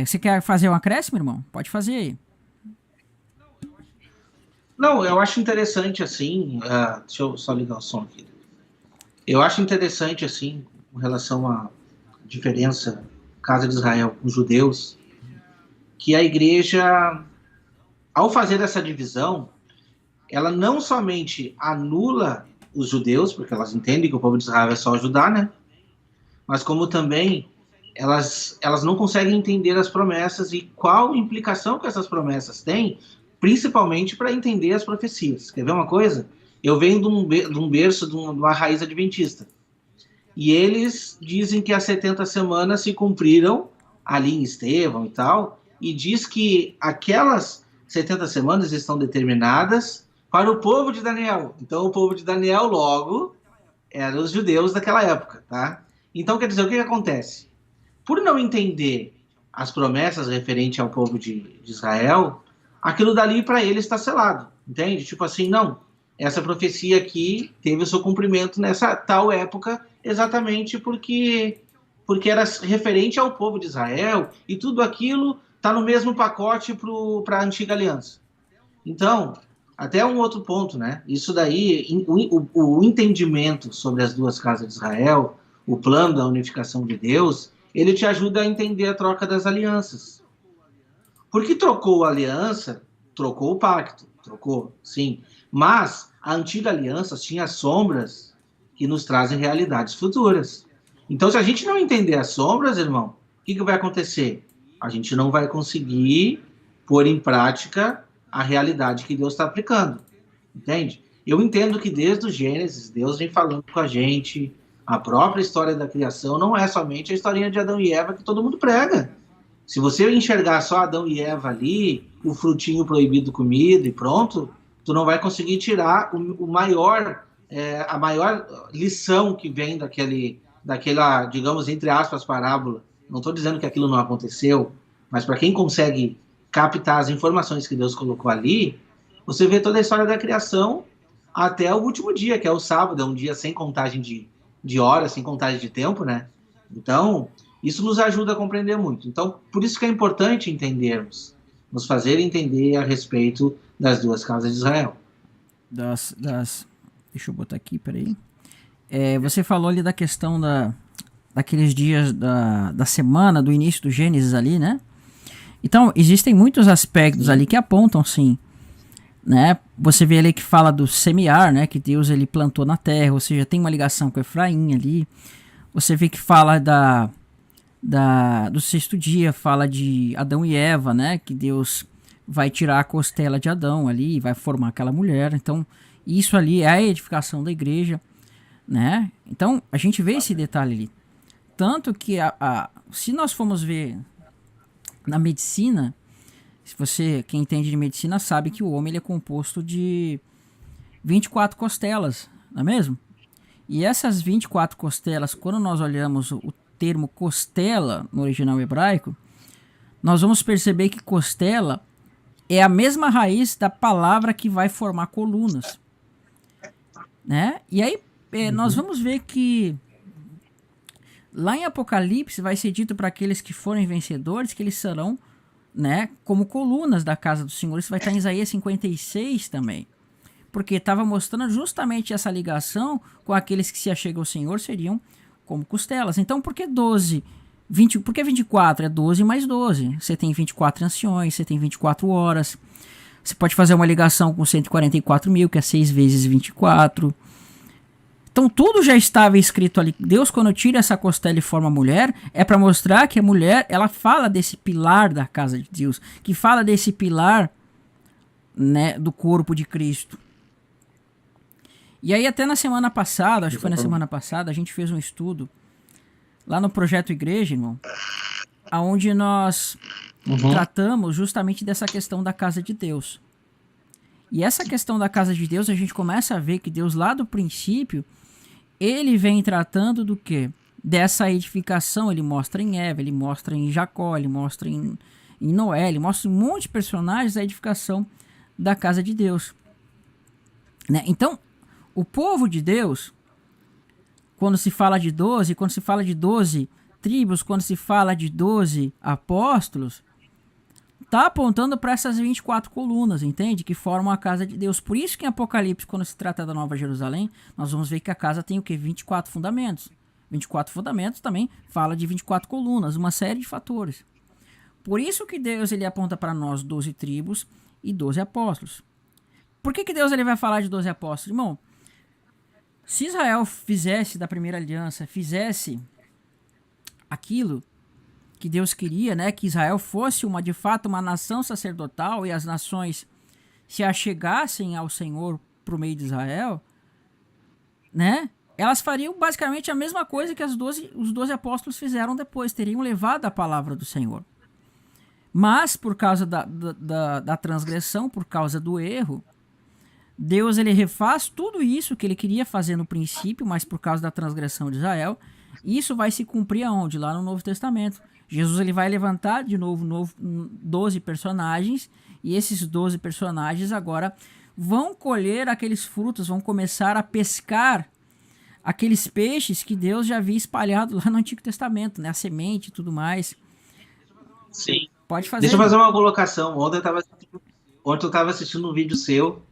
Você quer fazer um acréscimo, irmão? Pode fazer aí. Não, eu acho interessante assim. Deixa eu só ligar o som aqui. Eu acho interessante assim, com relação à diferença Casa de Israel com os judeus, que a igreja, ao fazer essa divisão, ela não somente anula os judeus, porque elas entendem que o povo de Israel é só Judá, né? Mas como também elas não conseguem entender as promessas e qual implicação que essas promessas têm, principalmente para entender as profecias. Quer ver uma coisa? Eu venho de um berço, de uma raiz adventista. E eles dizem que as 70 semanas se cumpriram ali em Estevão e tal, e diz que aquelas 70 semanas estão determinadas para o povo de Daniel. Então, o povo de Daniel, logo, eram os judeus daquela época, tá? Então, quer dizer, o que acontece? Por não entender as promessas referentes ao povo de Israel, aquilo dali para eles está selado, entende? Tipo assim, não, essa profecia aqui teve o seu cumprimento nessa tal época, exatamente porque era referente ao povo de Israel, e tudo aquilo está no mesmo pacote para a antiga aliança. Então, até um outro ponto, né? Isso daí, o entendimento sobre as duas casas de Israel, o plano da unificação de Deus, ele te ajuda a entender a troca das alianças. Porque trocou a aliança, trocou o pacto, trocou, sim. Mas a antiga aliança tinha sombras que nos trazem realidades futuras. Então, se a gente não entender as sombras, irmão, o que vai acontecer? A gente não vai conseguir pôr em prática a realidade que Deus está aplicando, entende? Eu entendo que desde o Gênesis, Deus vem falando com a gente, a própria história da criação não é somente a historinha de Adão e Eva que todo mundo prega. Se você enxergar só Adão e Eva ali, o frutinho proibido comido e pronto, tu não vai conseguir tirar a maior lição que vem daquela, digamos, entre aspas, parábola. Não estou dizendo que aquilo não aconteceu, mas para quem consegue captar as informações que Deus colocou ali, você vê toda a história da criação até o último dia, que é o sábado, é um dia sem contagem de horas, sem contagem de tempo, né? Então, isso nos ajuda a compreender muito. Então, por isso que é importante entendermos, nos fazer entender a respeito das duas casas de Israel. Deixa eu botar aqui, peraí. Você falou ali da questão daqueles dias da semana, do início do Gênesis ali, né? Então, existem muitos aspectos ali que apontam, sim, né? Você vê ali que fala do semear, né? Que Deus ele plantou na terra, ou seja, tem uma ligação com Efraim ali. Você vê que fala do sexto dia, fala de Adão e Eva, né? Que Deus vai tirar a costela de Adão ali e vai formar aquela mulher. Então, isso ali é a edificação da igreja, né? Então, a gente vê esse detalhe ali. Tanto que se nós formos ver na medicina, quem entende de medicina sabe que o homem ele é composto de 24 costelas, não é mesmo? E essas 24 costelas, quando nós olhamos o termo costela no original hebraico, nós vamos perceber que costela é a mesma raiz da palavra que vai formar colunas, né? E aí nós vamos ver que lá em Apocalipse vai ser dito para aqueles que forem vencedores que eles serão, né, como colunas da casa do Senhor. Isso vai estar em Isaías 56 também. Porque estava mostrando justamente essa ligação com aqueles que se achegam ao Senhor seriam como costelas. Então, por que 12? Por que 24? É 12 mais 12. Você tem 24 anciões, você tem 24 horas. Você pode fazer uma ligação com 144 mil, que é 6 vezes 24. Então, tudo já estava escrito ali. Deus, quando tira essa costela e forma a mulher, é para mostrar que a mulher, ela fala desse pilar da casa de Deus, que fala desse pilar, né, do corpo de Cristo. E aí até na semana passada, acho que foi na semana passada, a gente fez um estudo lá no Projeto Igreja, irmão, onde nós tratamos justamente dessa questão da casa de Deus. E essa questão da casa de Deus, a gente começa a ver que Deus lá do princípio, ele vem tratando do quê? Dessa edificação. Ele mostra em Eva, ele mostra em Jacó, ele mostra em Noé, ele mostra um monte de personagens da edificação da casa de Deus, né? Então, o povo de Deus, quando se fala de 12, quando se fala de 12 tribos, quando se fala de 12 apóstolos, está apontando para essas 24 colunas, entende? Que formam a casa de Deus. Por isso que em Apocalipse, quando se trata da Nova Jerusalém, nós vamos ver que a casa tem o quê? 24 fundamentos. 24 fundamentos também fala de 24 colunas, uma série de fatores. Por isso que Deus ele aponta para nós 12 tribos e 12 apóstolos. Por que Deus ele vai falar de 12 apóstolos? Irmão, se Israel fizesse da primeira aliança, fizesse aquilo que Deus queria, né, que Israel fosse de fato uma nação sacerdotal e as nações se achegassem ao Senhor por meio de Israel, né, elas fariam basicamente a mesma coisa que os 12 apóstolos fizeram depois, teriam levado a palavra do Senhor. Mas por causa da transgressão, por causa do erro, Deus ele refaz tudo isso que ele queria fazer no princípio, mas por causa da transgressão de Israel, isso vai se cumprir aonde? Lá no Novo Testamento. Jesus ele vai levantar de novo 12 personagens, e esses 12 personagens agora vão colher aqueles frutos, vão começar a pescar aqueles peixes que Deus já havia espalhado lá no Antigo Testamento, né? A semente e tudo mais. Sim. Pode fazer. Deixa eu fazer uma colocação. Ontem eu estava assistindo um vídeo seu,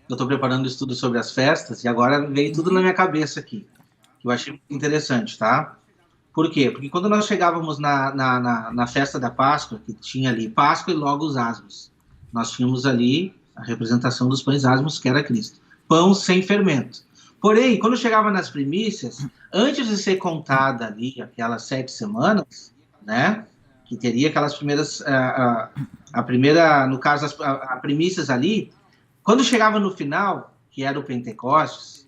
eu estou preparando um estudo sobre as festas, e agora veio tudo na minha cabeça aqui, que eu achei interessante, tá? Por quê? Porque quando nós chegávamos na festa da Páscoa, que tinha ali Páscoa e logo os asmos, nós tínhamos ali a representação dos pães asmos, que era Cristo. Pão sem fermento. Porém, quando chegava nas primícias, antes de ser contada ali aquelas 7 semanas, né, que teria aquelas primeiras, a primeira, no caso, as primícias ali, quando chegava no final, que era o Pentecostes,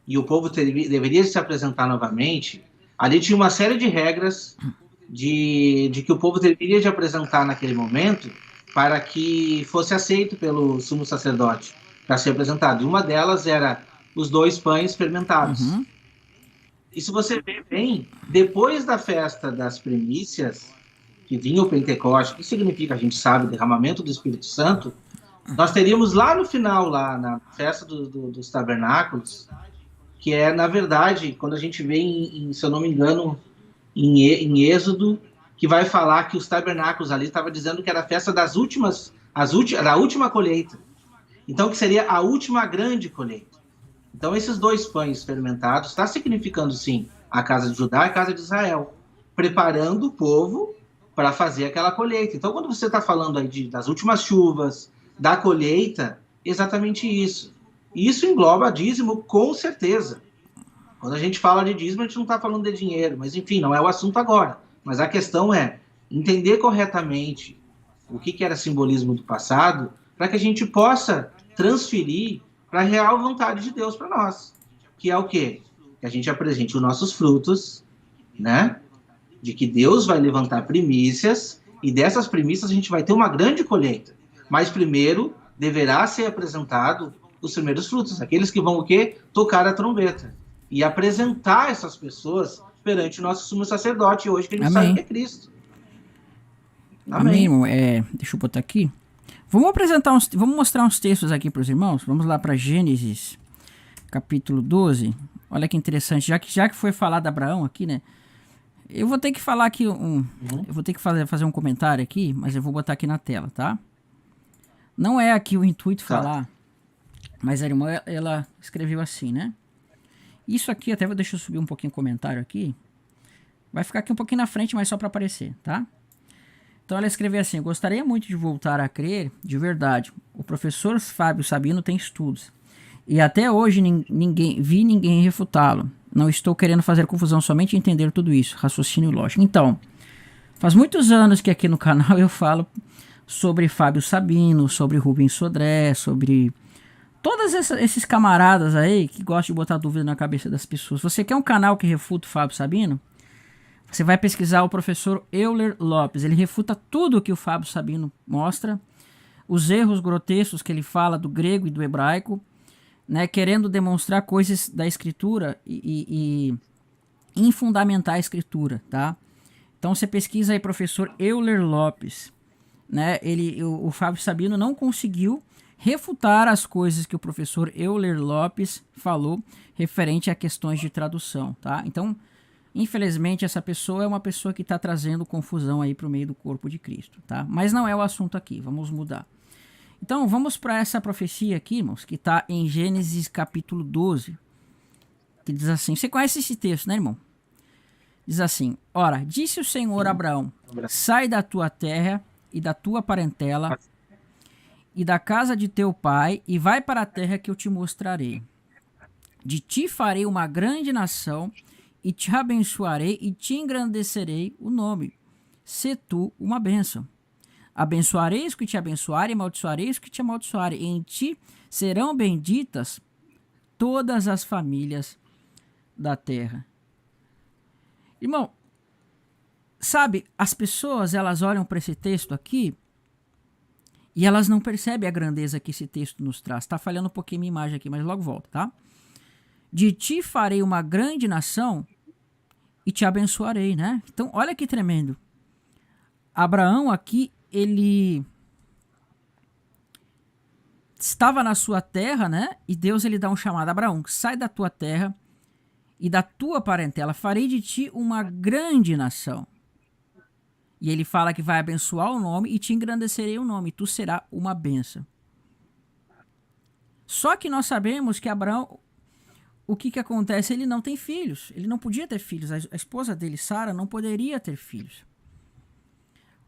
e o povo deveria se apresentar novamente, ali tinha uma série de regras de que o povo deveria de apresentar naquele momento para que fosse aceito pelo sumo sacerdote. para ser apresentado. Uma delas era os 2 pães fermentados. Uhum. E se você ver bem, depois da festa das primícias, que vinha o Pentecoste, que significa, a gente sabe, o derramamento do Espírito Santo, nós teríamos lá no final, lá na festa dos tabernáculos, que é, na verdade, quando a gente vê, se eu não me engano, em Êxodo, que vai falar que os tabernáculos ali estava dizendo que era a festa das últimas, da última colheita. Então, que seria a última grande colheita. Então, esses 2 pães fermentados está significando, sim, a casa de Judá e a casa de Israel, preparando o povo para fazer aquela colheita. Então, quando você está falando aí das últimas chuvas, da colheita, exatamente isso. Isso engloba dízimo, com certeza. Quando a gente fala de dízimo, a gente não está falando de dinheiro, mas enfim, não é o assunto agora. Mas a questão é entender corretamente o que era simbolismo do passado, para que a gente possa transferir para a real vontade de Deus para nós. Que é o quê? Que a gente apresente os nossos frutos, né? De que Deus vai levantar primícias, e dessas primícias a gente vai ter uma grande colheita. Mas primeiro deverá ser apresentado os primeiros frutos, aqueles que vão o quê? Tocar a trombeta. E apresentar essas pessoas perante o nosso sumo sacerdote, hoje que a gente sabe que é Cristo. Amém, irmão. Deixa eu botar aqui. Vamos mostrar uns textos aqui para os irmãos. Vamos lá para Gênesis, capítulo 12. Olha que interessante. Já que foi falado de Abraão aqui, né? Eu vou ter que falar aqui eu vou ter que fazer um comentário aqui, mas eu vou botar aqui na tela, tá? Não é aqui o intuito falar, mas a irmã, ela escreveu assim, né? Isso aqui, até deixa eu subir um pouquinho o comentário aqui. Vai ficar aqui um pouquinho na frente, mas só para aparecer, tá? Então ela escreveu assim: gostaria muito de voltar a crer, de verdade. O professor Fábio Sabino tem estudos. E até hoje ninguém refutá-lo. Não estou querendo fazer confusão, somente entender tudo isso. Raciocínio lógico. Então, faz muitos anos que aqui no canal eu falo sobre Fábio Sabino, sobre Rubens Sodré, sobre todos esses camaradas aí que gostam de botar dúvida na cabeça das pessoas. Você quer um canal que refuta o Fábio Sabino? Você vai pesquisar o professor Euler Lopes. Ele refuta tudo que o Fábio Sabino mostra, os erros grotescos que ele fala do grego e do hebraico, né, querendo demonstrar coisas da escritura e infundamentar a escritura, tá? Então você pesquisa aí professor Euler Lopes, né? O Fábio Sabino não conseguiu refutar as coisas que o professor Euler Lopes falou referente a questões de tradução, tá? Então, infelizmente, essa pessoa é uma pessoa que está trazendo confusão aí para o meio do corpo de Cristo, tá? Mas não é o assunto aqui, vamos mudar. Então, vamos para essa profecia aqui, irmãos, que está em Gênesis capítulo 12, que diz assim, você conhece esse texto, né, irmão? Diz assim: ora, disse o Senhor a Abraão, sai da tua terra e da tua parentela e da casa de teu pai e vai para a terra que eu te mostrarei. De ti farei uma grande nação e te abençoarei e te engrandecerei o nome. Se tu uma bênção. Abençoarei os que te abençoarem, amaldiçoarei os que te amaldiçoarem. Em ti serão benditas todas as famílias da terra. Irmão, sabe, as pessoas elas olham para esse texto aqui e elas não percebem a grandeza que esse texto nos traz. Está falhando um pouquinho minha imagem aqui, mas logo volta, tá? De ti farei uma grande nação e te abençoarei, né? Então, olha que tremendo. Abraão aqui, ele estava na sua terra, né? E Deus ele dá um chamado: Abraão, sai da tua terra e da tua parentela, farei de ti uma grande nação. E ele fala que vai abençoar o nome e te engrandecerei o nome, tu será uma bênção. Só que nós sabemos que Abraão, o que acontece? Ele não tem filhos, ele não podia ter filhos, a esposa dele, Sara, não poderia ter filhos.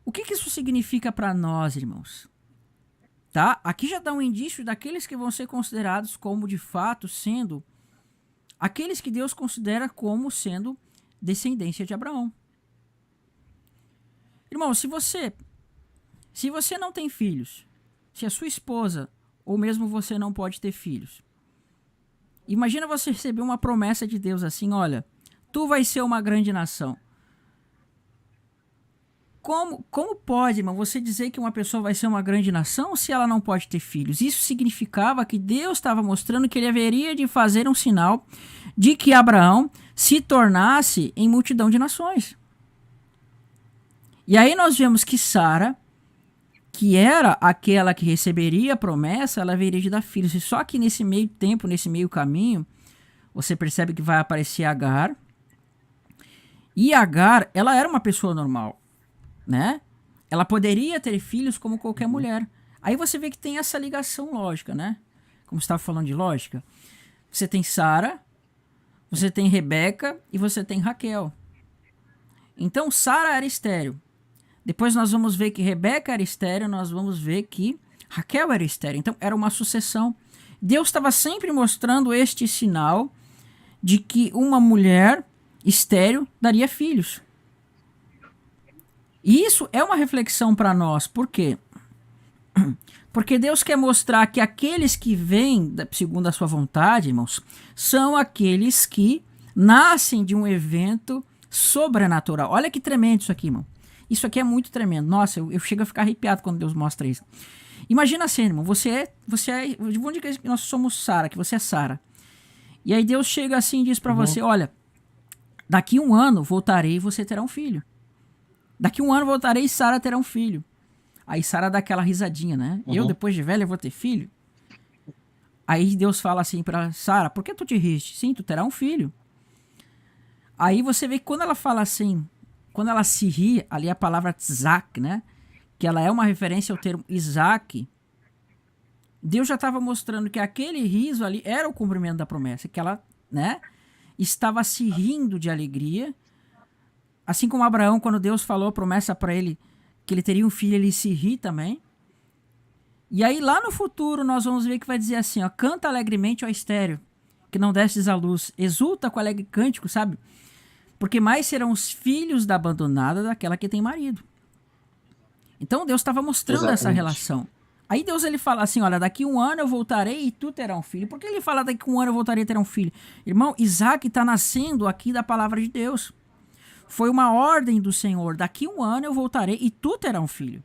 O que isso significa para nós, irmãos? Tá? Aqui já dá um indício daqueles que vão ser considerados como, de fato, sendo aqueles que Deus considera como sendo descendência de Abraão. Irmão, se você não tem filhos, se a sua esposa ou mesmo você não pode ter filhos, imagina você receber uma promessa de Deus assim: olha, tu vais ser uma grande nação. como pode, irmão, você dizer que uma pessoa vai ser uma grande nação se ela não pode ter filhos? Isso significava que Deus estava mostrando que ele haveria de fazer um sinal de que Abraão se tornasse em multidão de nações. E aí nós vemos que Sara, que era aquela que receberia a promessa, ela haveria de dar filhos. E só que nesse meio tempo, nesse meio caminho, você percebe que vai aparecer Agar. E Agar, ela era uma pessoa normal, né? Ela poderia ter filhos como qualquer mulher. Aí você vê que tem essa ligação lógica, né? Como você estava falando de lógica. Você tem Sara, você tem Rebeca e você tem Raquel. Então Sara era estéril. Depois nós vamos ver que Rebeca era estéril, nós vamos ver que Raquel era estéril. Então era uma sucessão. Deus estava sempre mostrando este sinal de que uma mulher estéril daria filhos. E isso é uma reflexão para nós. Por quê? Porque Deus quer mostrar que aqueles que vêm segundo a sua vontade, irmãos, são aqueles que nascem de um evento sobrenatural. Olha que tremendo isso aqui, irmão. Isso aqui é muito tremendo. Nossa, eu chego a ficar arrepiado quando Deus mostra isso. Imagina assim, irmão, vamos dizer que nós somos Sara, que você é Sara. E aí Deus chega assim e diz para você, olha, daqui 1 ano voltarei e você terá um filho. Daqui 1 ano voltarei e Sara terá um filho. Aí Sara dá aquela risadinha, né? Eu, depois de velha, vou ter filho? Aí Deus fala assim para Sara, por que tu te riste? Sim, tu terá um filho. Aí você vê que quando ela fala assim, quando ela se ri, ali a palavra tzak, né? Que ela é uma referência ao termo Isaac. Deus já estava mostrando que aquele riso ali era o cumprimento da promessa, que ela, né, estava se rindo de alegria. Assim como Abraão, quando Deus falou a promessa para ele que ele teria um filho, ele se ri também. E aí lá no futuro nós vamos ver que vai dizer assim, ó, canta alegremente, ó estéril, que não destes à luz, exulta com alegre cântico, sabe? Porque mais serão os filhos da abandonada daquela que tem marido. Então Deus estava mostrando essa relação. Aí Deus ele fala assim, olha, daqui 1 ano eu voltarei e tu terás um filho. Por que ele fala daqui 1 ano eu voltarei e terá um filho? Irmão, Isaac está nascendo aqui da palavra de Deus. Foi uma ordem do Senhor, daqui 1 ano eu voltarei e tu terás um filho.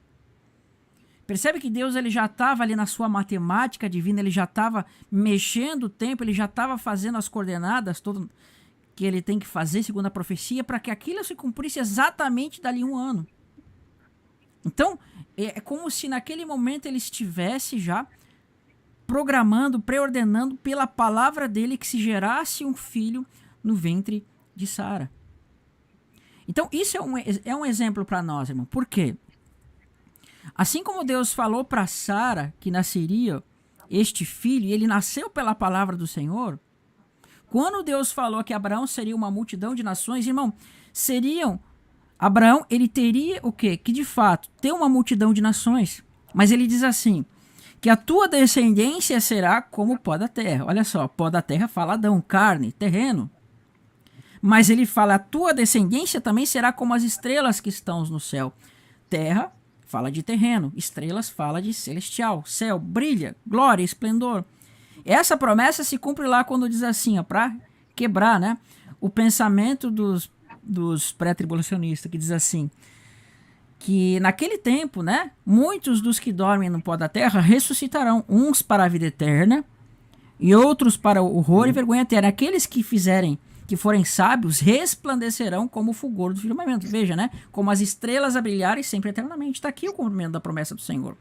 Percebe que Deus ele já estava ali na sua matemática divina, ele já estava mexendo o tempo, ele já estava fazendo as coordenadas todas que ele tem que fazer segundo a profecia para que aquilo se cumprisse exatamente dali 1 ano. Então, é como se naquele momento ele estivesse já programando, preordenando pela palavra dele que se gerasse um filho no ventre de Sara. Então, isso é um exemplo para nós, irmão. Por quê? Assim como Deus falou para Sara que nasceria este filho, e ele nasceu pela palavra do Senhor, quando Deus falou que Abraão seria uma multidão de nações, irmão, Abraão, ele teria o quê? Que de fato, ter uma multidão de nações. Mas ele diz assim, que a tua descendência será como o pó da terra. Olha só, pó da terra fala Adão, carne, terreno. Mas ele fala, a tua descendência também será como as estrelas que estão no céu. Terra fala de terreno, estrelas fala de celestial, céu, brilha, glória, esplendor. Essa promessa se cumpre lá quando diz assim, para quebrar, né, o pensamento dos pré-tribulacionistas, que diz assim, que naquele tempo, né, muitos dos que dormem no pó da terra ressuscitarão, uns para a vida eterna e outros para o horror e vergonha eterna. Aqueles que forem sábios, resplandecerão como o fulgor do firmamento. Veja, né? Como as estrelas a brilharem sempre eternamente. Está aqui o cumprimento da promessa do Senhor.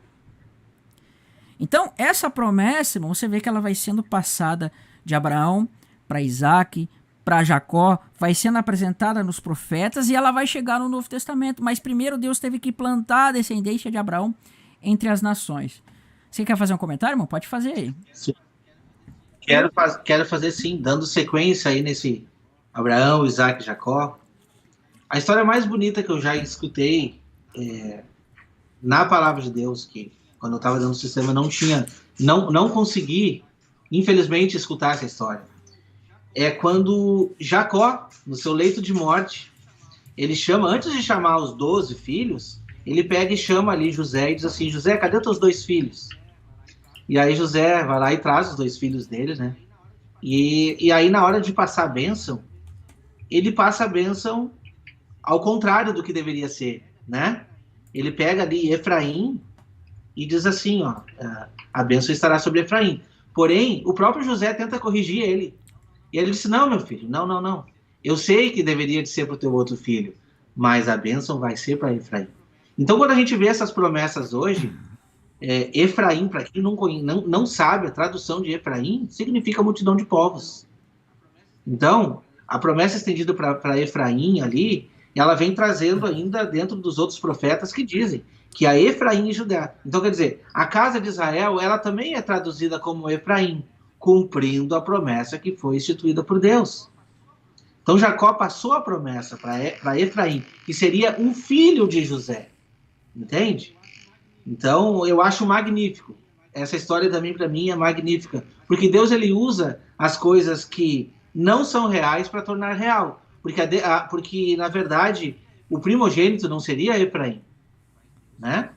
Então, essa promessa, irmão, você vê que ela vai sendo passada de Abraão para Isaac, para Jacó, vai sendo apresentada nos profetas e ela vai chegar no Novo Testamento. Mas primeiro Deus teve que plantar a descendência de Abraão entre as nações. Você quer fazer um comentário, irmão? Pode fazer aí. Sim. Quero fazer sim, dando sequência aí nesse Abraão, Isaac e Jacó. A história mais bonita que eu já escutei na palavra de Deus, que quando eu estava dando o sistema não consegui, infelizmente, escutar essa história. É quando Jacó, no seu leito de morte, ele chama, antes de chamar os 12 filhos, ele pega e chama ali José e diz assim, José, cadê os teus 2 filhos? E aí José vai lá e traz os 2 filhos dele, né? E aí na hora de passar a bênção, ele passa a bênção ao contrário do que deveria ser, né? ele pega ali Efraim e diz assim, ó, a bênção estará sobre Efraim. Porém, o próprio José tenta corrigir ele. E ele disse, não, meu filho, não. Eu sei que deveria de ser para o teu outro filho, mas a bênção vai ser para Efraim. Então, quando a gente vê essas promessas hoje, Efraim, para quem não sabe, a tradução de Efraim significa multidão de povos. Então, a promessa estendida para Efraim ali, ela vem trazendo ainda dentro dos outros profetas que dizem que a Efraim e Judá. Então, quer dizer, a casa de Israel, ela também é traduzida como Efraim, cumprindo a promessa que foi instituída por Deus. Então, Jacó passou a promessa para Efraim, que seria um filho de José. Entende? Então, eu acho magnífico. Essa história também, para mim, é magnífica. Porque Deus, ele usa as coisas que não são reais para tornar real. Porque, na verdade, o primogênito não seria Efraim, né?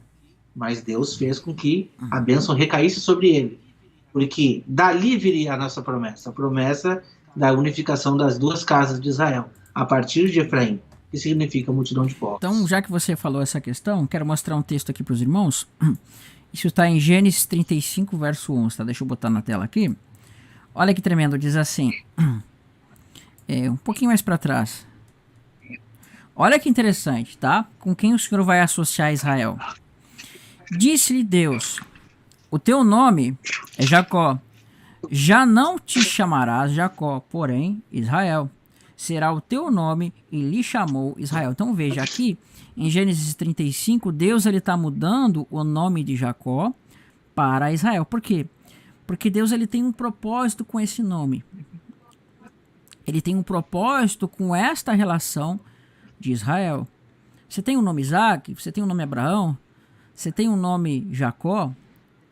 Mas Deus fez com que a bênção recaísse sobre ele. Porque dali viria a nossa promessa. A promessa da unificação das duas casas de Israel, a partir de Efraim, que significa multidão de povos. Então, já que você falou essa questão, quero mostrar um texto aqui para os irmãos. Isso está em Gênesis 35, verso 11, tá? Deixa eu botar na tela aqui. Olha que tremendo, diz assim, um pouquinho mais para trás. Olha que interessante, tá? Com quem o Senhor vai associar Israel? Disse-lhe Deus, o teu nome é Jacó, já não te chamarás Jacó, porém Israel. Será o teu nome, e lhe chamou Israel. Então veja aqui, em Gênesis 35, Deus está mudando o nome de Jacó para Israel. Por quê? Porque Deus ele tem um propósito com esse nome. Ele tem um propósito com esta relação de Israel. Você tem o nome Isaac, você tem o nome Abraão, você tem o nome Jacó.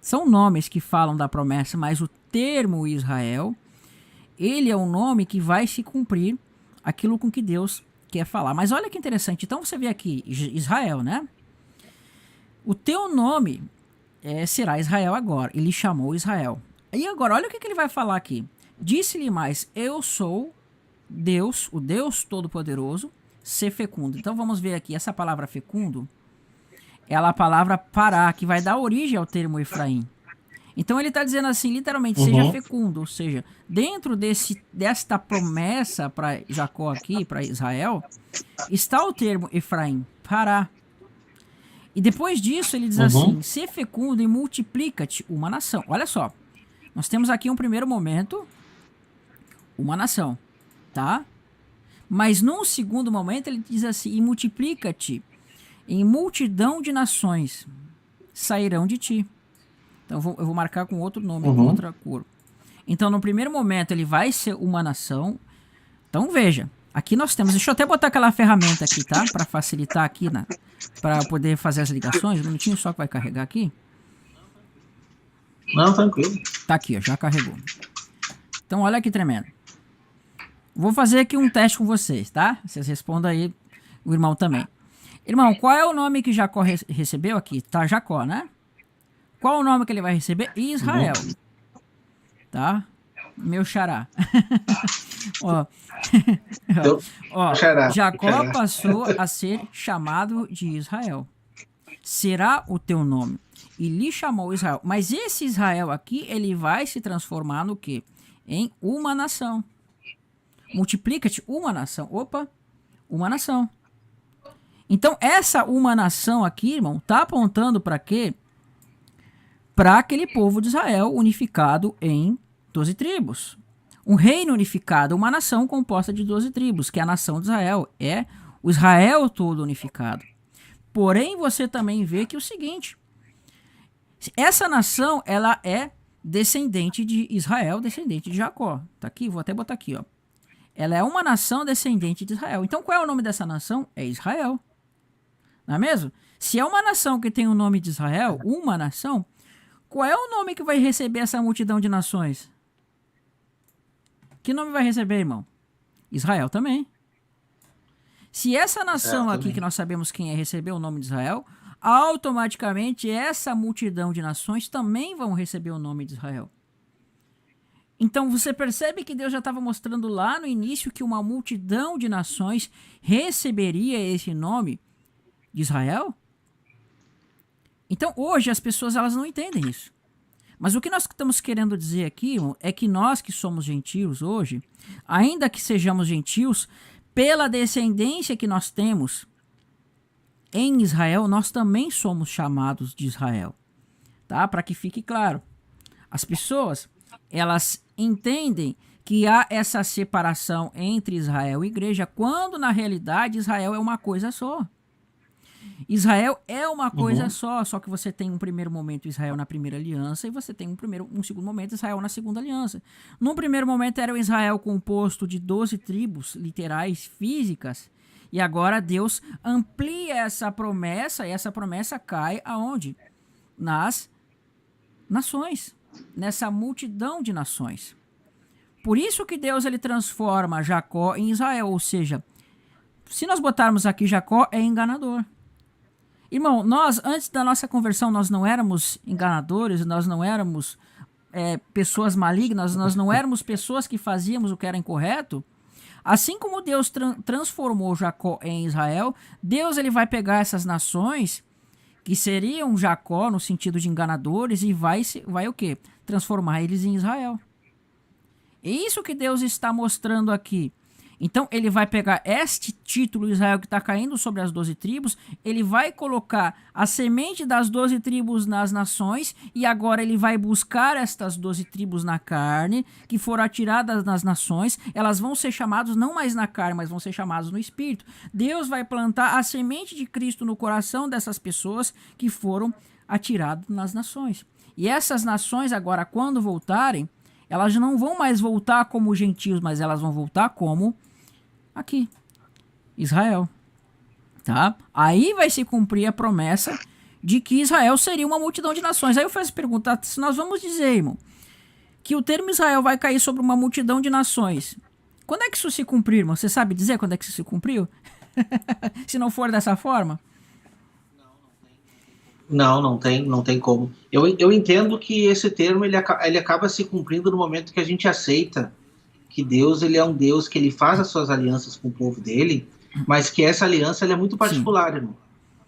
São nomes que falam da promessa, mas o termo Israel, ele é um nome que vai se cumprir aquilo com que Deus quer falar. Mas olha que interessante. Então você vê aqui Israel, né? O teu nome será Israel agora. Ele chamou Israel. E agora, olha o que ele vai falar aqui. Disse-lhe mais, eu sou Deus, o Deus Todo-Poderoso, ser fecundo. Então vamos ver aqui, essa palavra fecundo, ela é a palavra pará, que vai dar origem ao termo Efraim. Então ele está dizendo assim, literalmente, seja fecundo, ou seja, dentro desta promessa para Jacó aqui, para Israel, está o termo Efraim, pará. E depois disso ele diz assim, ser fecundo e multiplica-te uma nação. Olha só, nós temos aqui um primeiro momento, uma nação, tá? Mas num segundo momento ele diz assim, e multiplica-te em multidão de nações sairão de ti. Então eu vou marcar com outro nome, com outra cor. Então no primeiro momento ele vai ser uma nação. Então veja, aqui nós temos, deixa eu até botar aquela ferramenta aqui, tá? Para facilitar aqui, para poder fazer as ligações. Um minutinho só que vai carregar aqui. Não, tranquilo. Tá aqui, ó, já carregou. Então olha que tremendo. Vou fazer aqui um teste com vocês, tá? Vocês respondam aí, o irmão também. Irmão, qual é o nome que Jacó recebeu aqui? Tá, Jacó, né? Qual o nome que ele vai receber? Israel. Tá? Meu xará. Ó, Jacó passou a ser chamado de Israel. Será o teu nome. E lhe chamou Israel. Mas esse Israel aqui, ele vai se transformar no quê? Em uma nação. Multiplica-te uma nação. Opa, uma nação. Então, essa uma nação aqui, irmão, tá apontando para quê? Para aquele povo de Israel unificado em 12 tribos. Um reino unificado, uma nação composta de 12 tribos, que é a nação de Israel. É o Israel todo unificado. Porém, você também vê que é o seguinte, essa nação, ela é descendente de Israel, descendente de Jacó. Tá aqui, vou até botar aqui, ó. Ela é uma nação descendente de Israel. Então, qual é o nome dessa nação? É Israel. Não é mesmo? Se é uma nação que tem o nome de Israel, uma nação, qual é o nome que vai receber essa multidão de nações? Que nome vai receber, irmão? Israel também. Se essa nação aqui, que nós sabemos quem é, receber o nome de Israel, automaticamente essa multidão de nações também vão receber o nome de Israel. Então você percebe que Deus já estava mostrando lá no início que uma multidão de nações receberia esse nome de Israel? Então, hoje, as pessoas elas não entendem isso. Mas o que nós estamos querendo dizer aqui, irmão, é que nós que somos gentios hoje, ainda que sejamos gentios, pela descendência que nós temos em Israel, nós também somos chamados de Israel. Tá? Para que fique claro. As pessoas, elas entendem que há essa separação entre Israel e igreja, quando na realidade Israel é uma coisa só. Israel é uma coisa só que você tem um primeiro momento Israel na primeira aliança e você tem um segundo momento Israel na segunda aliança. No primeiro momento era o Israel composto de 12 tribos literais, físicas, e agora Deus amplia essa promessa, e essa promessa cai aonde? Nas nações, nessa multidão de nações. Por isso que Deus ele transforma Jacó em Israel, ou seja, se nós botarmos aqui Jacó é enganador. Irmão, nós, antes da nossa conversão, nós não éramos enganadores, nós não éramos pessoas malignas, nós não éramos pessoas que fazíamos o que era incorreto. Assim como Deus transformou Jacó em Israel, Deus ele vai pegar essas nações, que seriam Jacó no sentido de enganadores, e vai o quê? Transformar eles em Israel. É isso que Deus está mostrando aqui. Então ele vai pegar este título Israel que está caindo sobre as 12 tribos, ele vai colocar a semente das 12 tribos nas nações, e agora ele vai buscar estas 12 tribos na carne, que foram atiradas nas nações, elas vão ser chamadas não mais na carne, mas vão ser chamadas no espírito. Deus vai plantar a semente de Cristo no coração dessas pessoas que foram atiradas nas nações. E essas nações agora, quando voltarem, elas não vão mais voltar como gentios, mas elas vão voltar como aqui, Israel, tá? Aí vai se cumprir a promessa de que Israel seria uma multidão de nações. Aí eu faço pergunta, se nós vamos dizer, irmão, que o termo Israel vai cair sobre uma multidão de nações, quando é que isso se cumpriu, irmão? Você sabe dizer quando é que isso se cumpriu? Se não for dessa forma? Não tem como. Eu entendo que esse termo ele acaba se cumprindo no momento que a gente aceita que Deus ele é um Deus que ele faz as suas alianças com o povo dele, mas que essa aliança ela é muito particular, Sim. irmão.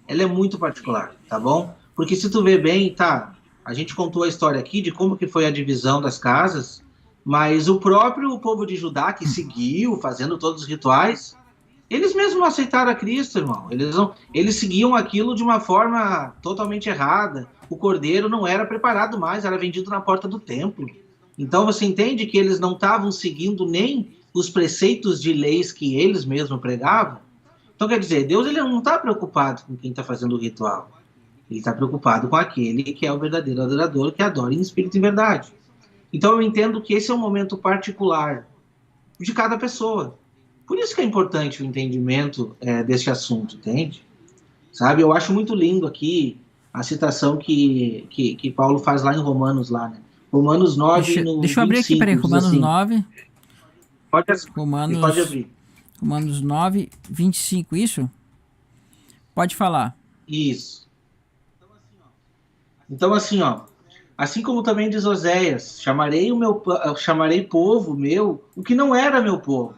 Ela é muito particular, tá bom? Porque se tu vê bem, tá, a gente contou a história aqui de como que foi a divisão das casas, mas o próprio povo de Judá que seguiu fazendo todos os rituais, eles mesmos não aceitaram a Cristo, irmão. Eles seguiam aquilo de uma forma totalmente errada. O cordeiro não era preparado mais, era vendido na porta do templo. Então você entende que eles não estavam seguindo nem os preceitos de leis que eles mesmos pregavam? Então quer dizer, Deus ele não está preocupado com quem está fazendo o ritual. Ele está preocupado com aquele que é o verdadeiro adorador, que adora em espírito e em verdade. Então eu entendo que esse é um momento particular de cada pessoa. Por isso que é importante o entendimento desse assunto, entende? Sabe, eu acho muito lindo aqui a citação que Paulo faz lá em Romanos, lá, né? Romanos 9, deixa eu abrir 25, aqui, peraí, Romanos assim, 9. Pode abrir. Romanos 9, 25, isso? Pode falar. Isso. Então assim, ó, assim como também diz Oséias, chamarei povo meu, o que não era meu povo,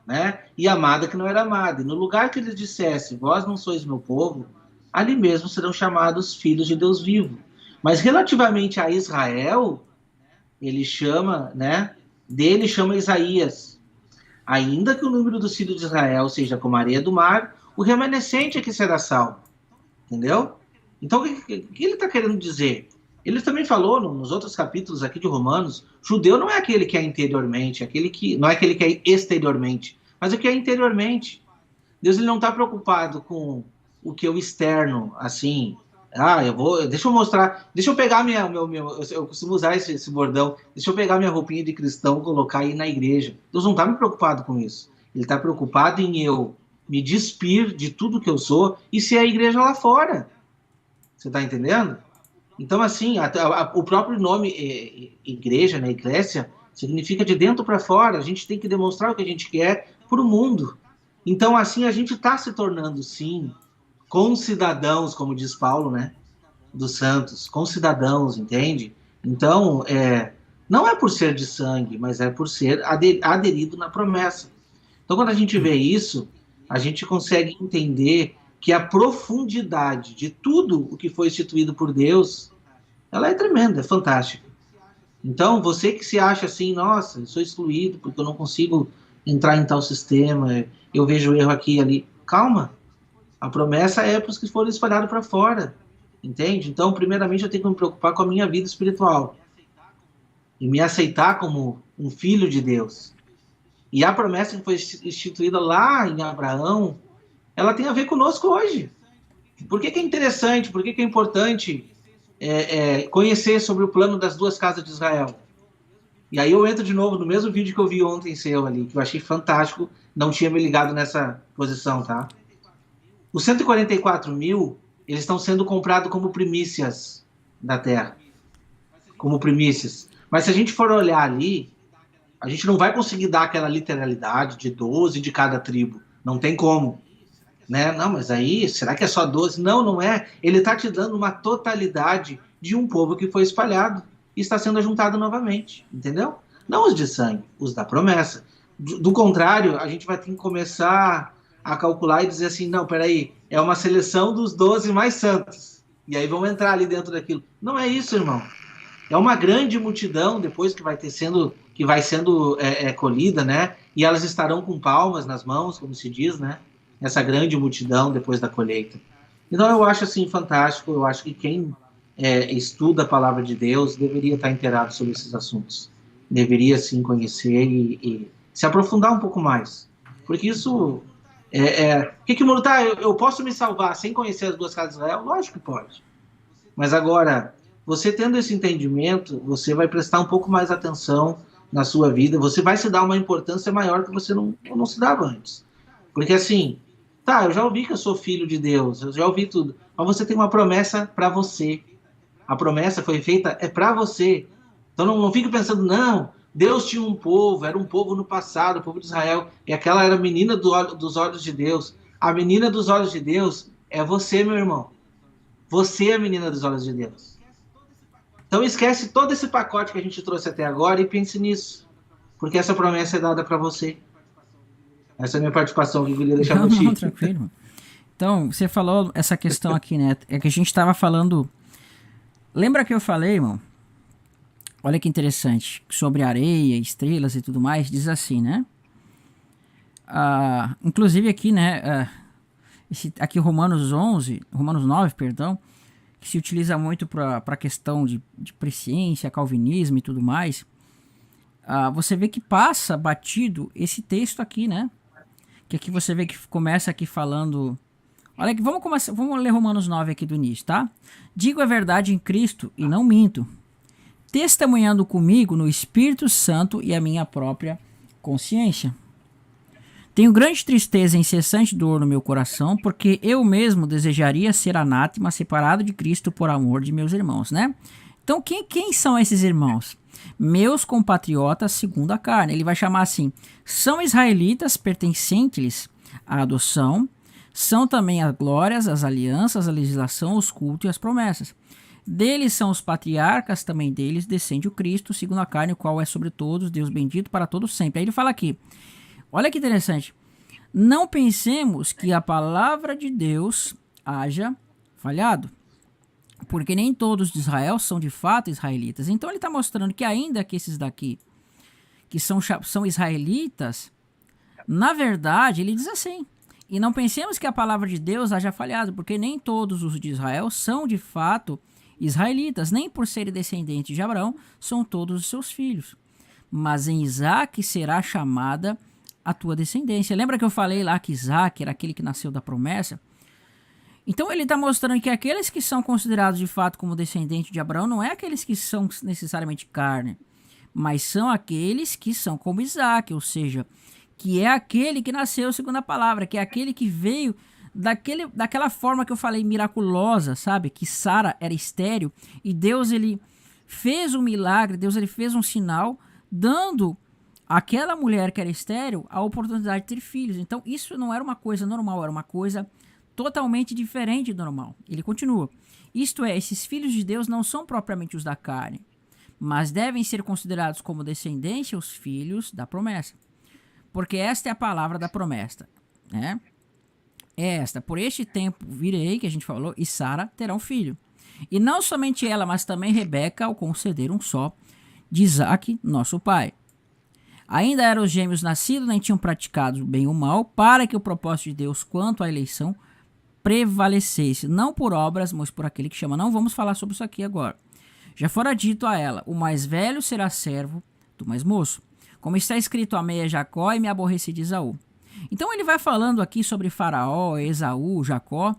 né? E amada que não era amada. E no lugar que eles dissessem, vós não sois meu povo, ali mesmo serão chamados filhos de Deus vivo. Mas relativamente a Israel, ele chama, né? Dele chama Isaías. Ainda que o número dos filhos de Israel seja como a areia do mar, o remanescente é que será salvo. Entendeu? Então, o que ele está querendo dizer? Ele também falou nos outros capítulos aqui de Romanos, judeu não é aquele que é interiormente, não é aquele que é exteriormente, mas o que é interiormente. Deus ele não está preocupado com o que é o externo, assim. Deixa eu mostrar, deixa eu pegar eu costumo usar esse bordão, deixa eu pegar minha roupinha de cristão, colocar aí na igreja. Deus não está me preocupado com isso. Ele está preocupado em eu me despir de tudo que eu sou e ser a igreja lá fora. Você está entendendo? Então, assim, o próprio nome igreja, né, eclésia, significa de dentro para fora. A gente tem que demonstrar o que a gente quer para o mundo. Então, assim, a gente está se tornando, sim, concidadãos, como diz Paulo, né, dos santos, concidadãos, entende? Então, não é por ser de sangue, mas é por ser aderido na promessa. Então, quando a gente vê isso, a gente consegue entender que a profundidade de tudo o que foi instituído por Deus, ela é tremenda, é fantástica. Então, você que se acha assim, nossa, eu sou excluído porque eu não consigo entrar em tal sistema, eu vejo erro aqui e ali. Calma, a promessa é para os que foram espalhados para fora, entende? Então, primeiramente, eu tenho que me preocupar com a minha vida espiritual e me aceitar como um filho de Deus. E a promessa que foi instituída lá em Abraão, ela tem a ver conosco hoje. Por que é interessante, por que é importante conhecer sobre o plano das duas casas de Israel? E aí eu entro de novo no mesmo vídeo que eu vi ontem seu ali, que eu achei fantástico, não tinha me ligado nessa posição, tá? Os 144 mil, eles estão sendo comprados como primícias da terra. Como primícias. Mas se a gente for olhar ali, a gente não vai conseguir dar aquela literalidade de 12 de cada tribo. Não tem como. Né? Não, mas aí, será que é só 12? Não, não é. Ele está te dando uma totalidade de um povo que foi espalhado e está sendo ajuntado novamente. Entendeu? Não os de sangue, os da promessa. Do contrário, a gente vai ter que começar a calcular e dizer assim, não, peraí, é uma seleção dos 12 mais santos. E aí vão entrar ali dentro daquilo. Não é isso, irmão. É uma grande multidão depois que vai sendo colhida, né? E elas estarão com palmas nas mãos, como se diz, né? Essa grande multidão depois da colheita. Então eu acho assim fantástico. Eu acho que quem estuda a palavra de Deus deveria estar inteirado sobre esses assuntos. Deveria sim conhecer e se aprofundar um pouco mais, porque isso que o mundo tá? Eu posso me salvar sem conhecer as duas casas de Israel? Lógico que pode. Mas agora, você tendo esse entendimento, você vai prestar um pouco mais atenção na sua vida, você vai se dar uma importância maior que você não se dava antes. Porque assim, tá, eu já ouvi que eu sou filho de Deus, eu já ouvi tudo, mas você tem uma promessa para você. A promessa foi feita, é para você. Então não fique pensando, não, Deus tinha um povo, era um povo no passado, o povo de Israel, e aquela era a menina dos olhos de Deus. A menina dos olhos de Deus é você, meu irmão. Você é a menina dos olhos de Deus. Então esquece todo esse pacote que a gente trouxe até agora e pense nisso. Porque essa promessa é dada para você. Essa é a minha participação que eu queria deixar no Não, tranquilo. Então, você falou essa questão aqui, né? É que a gente estava falando... Lembra que eu falei, irmão? Olha que interessante. Sobre areia, estrelas e tudo mais. Diz assim, né? Inclusive aqui, né? Aqui Romanos 9, perdão, que se utiliza muito para a questão de presciência, calvinismo e tudo mais, você vê que passa batido esse texto aqui, né? Que aqui você vê que começa aqui falando... Olha aqui, vamos ler Romanos 9 aqui do início, tá? Digo a verdade em Cristo e não minto, testemunhando comigo no Espírito Santo e a minha própria consciência. Tenho grande tristeza e incessante dor no meu coração, porque eu mesmo desejaria ser anátema, separado de Cristo por amor de meus irmãos, né? Então, quem são esses irmãos? Meus compatriotas segundo a carne. Ele vai chamar assim, são israelitas pertencentes à adoção, são também as glórias, as alianças, a legislação, os cultos e as promessas. Deles são os patriarcas, também deles descende o Cristo, segundo a carne, o qual é sobre todos, Deus bendito para todos sempre. Aí ele fala aqui, olha que interessante. Não pensemos que a palavra de Deus haja falhado, porque nem todos de Israel são de fato israelitas. Então ele está mostrando que ainda que esses daqui, que são israelitas, na verdade, ele diz assim, e não pensemos que a palavra de Deus haja falhado, porque nem todos os de Israel são de fato israelitas, nem por serem descendentes de Abraão, são todos os seus filhos. Mas em Isaque será chamada a tua descendência. Lembra que eu falei lá que Isaque era aquele que nasceu da promessa? Então ele está mostrando que aqueles que são considerados de fato como descendentes de Abraão não é aqueles que são necessariamente carne, mas são aqueles que são como Isaque, ou seja, que é aquele que nasceu segundo a palavra, que é aquele que veio daquela forma que eu falei, miraculosa, sabe? Que Sara era estéril e Deus ele fez um milagre, Deus ele fez um sinal, dando àquela mulher que era estéril a oportunidade de ter filhos. Então isso não era uma coisa normal, era uma coisa totalmente diferente do normal. Ele continua. Isto é, esses filhos de Deus não são propriamente os da carne, mas devem ser considerados como descendência os filhos da promessa. Porque esta é a palavra da promessa, né? é esta: por este tempo virei, que a gente falou, e Sara terá um filho. E não somente ela, mas também Rebeca, ao conceder um só de Isaque, nosso pai. Ainda eram os gêmeos nascidos, nem tinham praticado bem ou mal, para que o propósito de Deus quanto à eleição prevalecesse, não por obras, mas por aquele que chama. Não vamos falar sobre isso aqui agora. Já fora dito a ela: o mais velho será servo do mais moço. Como está escrito, amei a Jacó e me aborreci de Esaú. Então ele vai falando aqui sobre Faraó, Esaú, Jacó.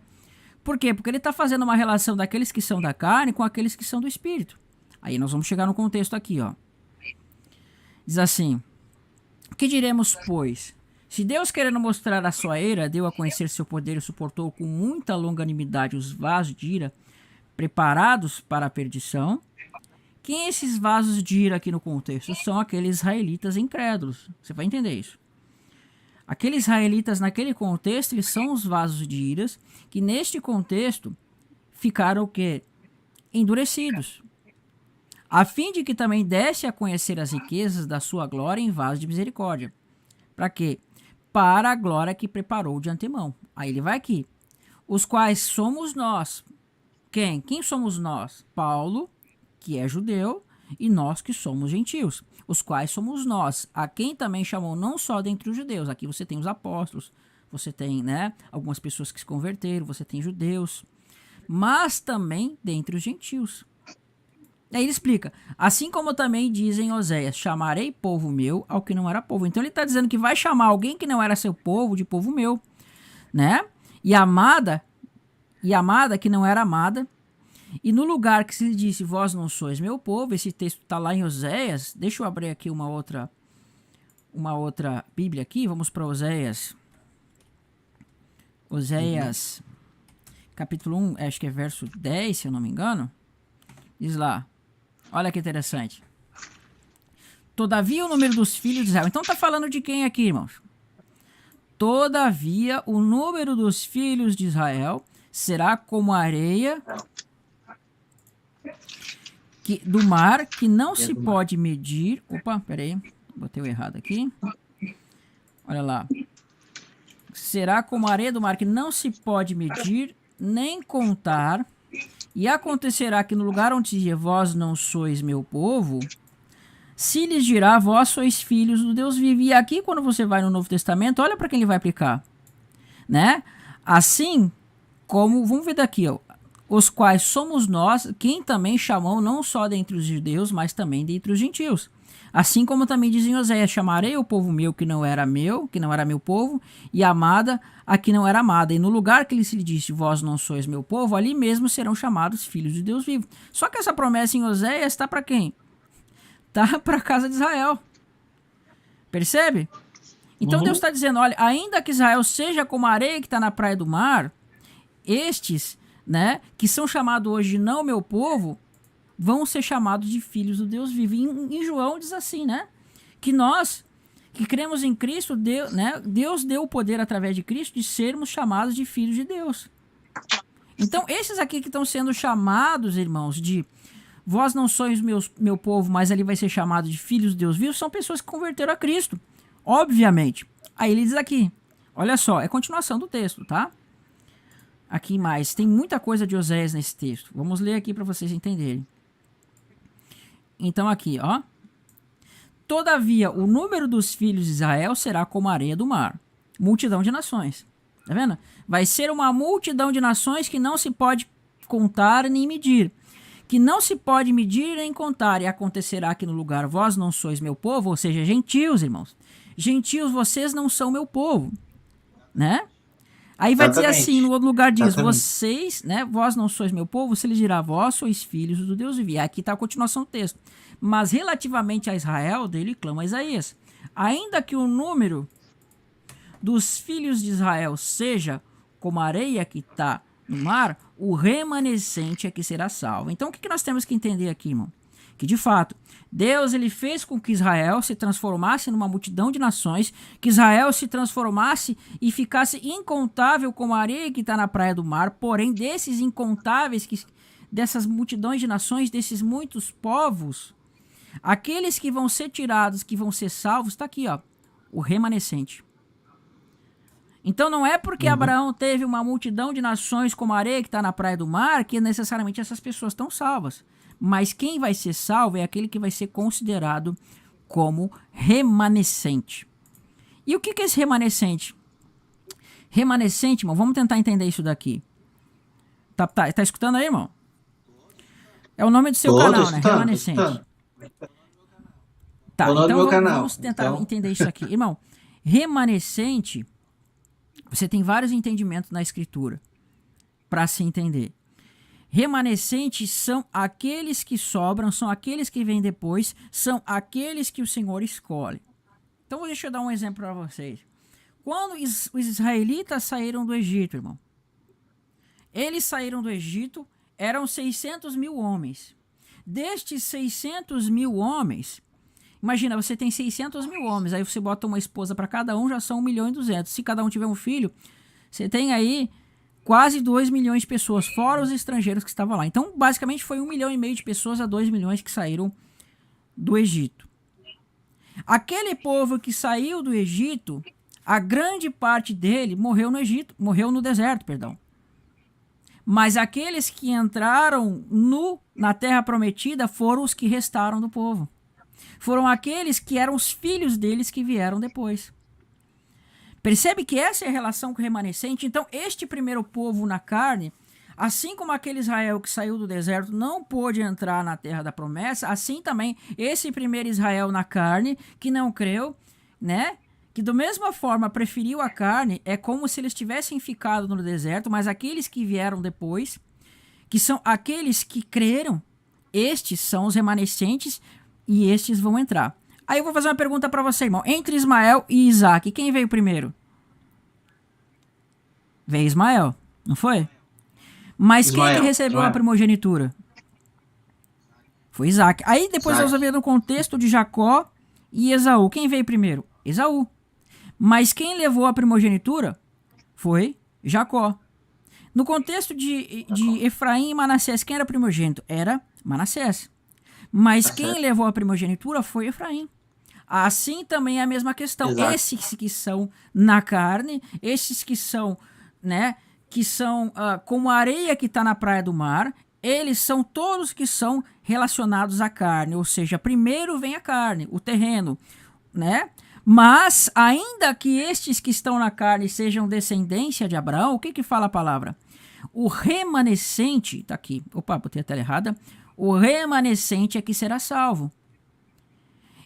Por quê? Porque ele está fazendo uma relação daqueles que são da carne com aqueles que são do espírito. Aí nós vamos chegar no contexto aqui, ó. Diz assim: que diremos, pois? Se Deus, querendo mostrar a sua ira, deu a conhecer seu poder e suportou com muita longanimidade os vasos de ira preparados para a perdição. Quem esses vasos de ira aqui no contexto? São aqueles israelitas incrédulos. Você vai entender isso. Aqueles israelitas naquele contexto, eles são os vasos de iras que neste contexto ficaram o quê? Endurecidos. A fim de que também desse a conhecer as riquezas da sua glória em vasos de misericórdia. Para quê? Para a glória que preparou de antemão. Aí ele vai aqui. Os quais somos nós. Quem? Quem somos nós? Paulo, que é judeu, e nós que somos gentios. Os quais somos nós, a quem também chamou não só dentre os judeus. Aqui você tem os apóstolos, você tem, né, algumas pessoas que se converteram, você tem judeus, mas também dentre os gentios. Aí ele explica: assim como também dizem Oséias, chamarei povo meu ao que não era povo. Então ele está dizendo que vai chamar alguém que não era seu povo de povo meu, né? E amada que não era amada. E no lugar que se lhe disse, vós não sois meu povo, esse texto está lá em Oséias. Deixa eu abrir aqui uma outra Bíblia aqui. Vamos para Oséias. Oséias, capítulo 1, acho que é verso 10, se eu não me engano. Diz lá. Olha que interessante. Todavia o número dos filhos de Israel. Então está falando de quem aqui, irmãos? Todavia o número dos filhos de Israel será como a areia do mar, que não se pode medir. Opa, peraí, botei o errado aqui. Olha lá. Será como a areia do mar, que não se pode medir, nem contar. E acontecerá que no lugar onde se diz, vós não sois meu povo, se lhes dirá, vós sois filhos do Deus vivo. E aqui, quando você vai no Novo Testamento, olha para quem ele vai aplicar. Né? Assim como, vamos ver daqui, ó. Os quais somos nós, quem também chamou não só dentre os judeus, mas também dentre os gentios. Assim como também dizem Oséias, chamarei o povo meu que não era meu povo, e amada a que não era amada. E no lugar que ele se lhe disse, vós não sois meu povo, ali mesmo serão chamados filhos de Deus vivo. Só que essa promessa em Oséias está para quem? Está para a casa de Israel. Percebe? Então Deus está dizendo, olha, ainda que Israel seja como a areia que está na praia do mar, estes, né, que são chamados hoje não meu povo, vão ser chamados de filhos do Deus vivo. Em João diz assim, né, que nós que cremos em Cristo, Deus deu o poder através de Cristo de sermos chamados de filhos de Deus. Então esses aqui que estão sendo chamados, irmãos, de vós não sois meu povo, mas ali vai ser chamado de filhos de Deus vivo, são pessoas que converteram a Cristo, obviamente. Aí ele diz aqui, olha só, é continuação do texto, tá? Aqui mais, tem muita coisa de Oséias nesse texto. Vamos ler aqui para vocês entenderem. Então aqui, ó. Todavia, o número dos filhos de Israel será como a areia do mar. Multidão de nações. Tá vendo? Vai ser uma multidão de nações que não se pode contar nem medir. Que não se pode medir nem contar. E acontecerá que no lugar vós não sois meu povo, ou seja, gentios, irmãos. Gentios, vocês não são meu povo. Né? Aí vai dizer assim, no outro lugar diz, vocês, né, vós não sois meu povo, se ele dirá, vós sois filhos do Deus vivo. E aqui está a continuação do texto. Mas relativamente a Israel, dele clama Isaías. Ainda que o número dos filhos de Israel seja como a areia que está no mar, o remanescente é que será salvo. Então o que nós temos que entender aqui, irmão? Que de fato, Deus ele fez com que Israel se transformasse numa multidão de nações, que Israel se transformasse e ficasse incontável como a areia que está na praia do mar, porém desses incontáveis, dessas multidões de nações, desses muitos povos, aqueles que vão ser tirados, que vão ser salvos, está aqui, ó, o remanescente. Então não é porque Abraão teve uma multidão de nações como a areia que está na praia do mar que necessariamente essas pessoas estão salvas. Mas quem vai ser salvo é aquele que vai ser considerado como remanescente. E o que é esse remanescente? Remanescente, irmão, vamos tentar entender isso daqui. Tá escutando aí, irmão? É o nome do seu canal, né? Remanescente. Tá, então vamos tentar entender isso aqui. Irmão, remanescente, você tem vários entendimentos na escritura para se entender. Remanescentes são aqueles que sobram, são aqueles que vêm depois, são aqueles que o Senhor escolhe. Então deixa eu dar um exemplo para vocês. Quando os israelitas saíram do Egito, irmão, eles saíram do Egito, eram 600 mil homens. Destes 600 mil homens, imagina, você tem 600 mil homens, aí você bota uma esposa para cada um, já são 1.200.000. Se cada um tiver um filho, você tem aí quase 2 milhões de pessoas, fora os estrangeiros que estavam lá. Então, basicamente, foi 1,5 milhão de pessoas a 2 milhões que saíram do Egito. Aquele povo que saiu do Egito, a grande parte dele morreu no Egito, morreu no deserto, perdão. Mas aqueles que entraram na terra prometida foram os que restaram do povo. Foram aqueles que eram os filhos deles que vieram depois. Percebe que essa é a relação com o remanescente? Então, este primeiro povo na carne, assim como aquele Israel que saiu do deserto não pôde entrar na terra da promessa, assim também esse primeiro Israel na carne, que não creu, né? Que da mesma forma preferiu a carne, é como se eles tivessem ficado no deserto, mas aqueles que vieram depois, que são aqueles que creram, estes são os remanescentes e estes vão entrar. Aí eu vou fazer uma pergunta para você, irmão. Entre Ismael e Isaac, quem veio primeiro? Veio Ismael, não foi? Mas Ismael, quem que recebeu a primogenitura? Foi Isaac. Aí depois nós vamos ver no contexto de Jacó e Esaú. Quem veio primeiro? Esaú. Mas quem levou a primogenitura foi Jacó. No contexto de Efraim e Manassés, quem era primogênito? Era Manassés. Mas quem levou a primogenitura foi Efraim. Assim também é a mesma questão. Exato. Esses que são na carne, esses que são, né, que são como a areia que está na praia do mar, eles são todos que são relacionados à carne. Ou seja, primeiro vem a carne, o terreno, né? Mas, ainda que estes que estão na carne sejam descendência de Abraão, o que fala a palavra? O remanescente, tá aqui, opa, botei a tela errada, o remanescente é que será salvo.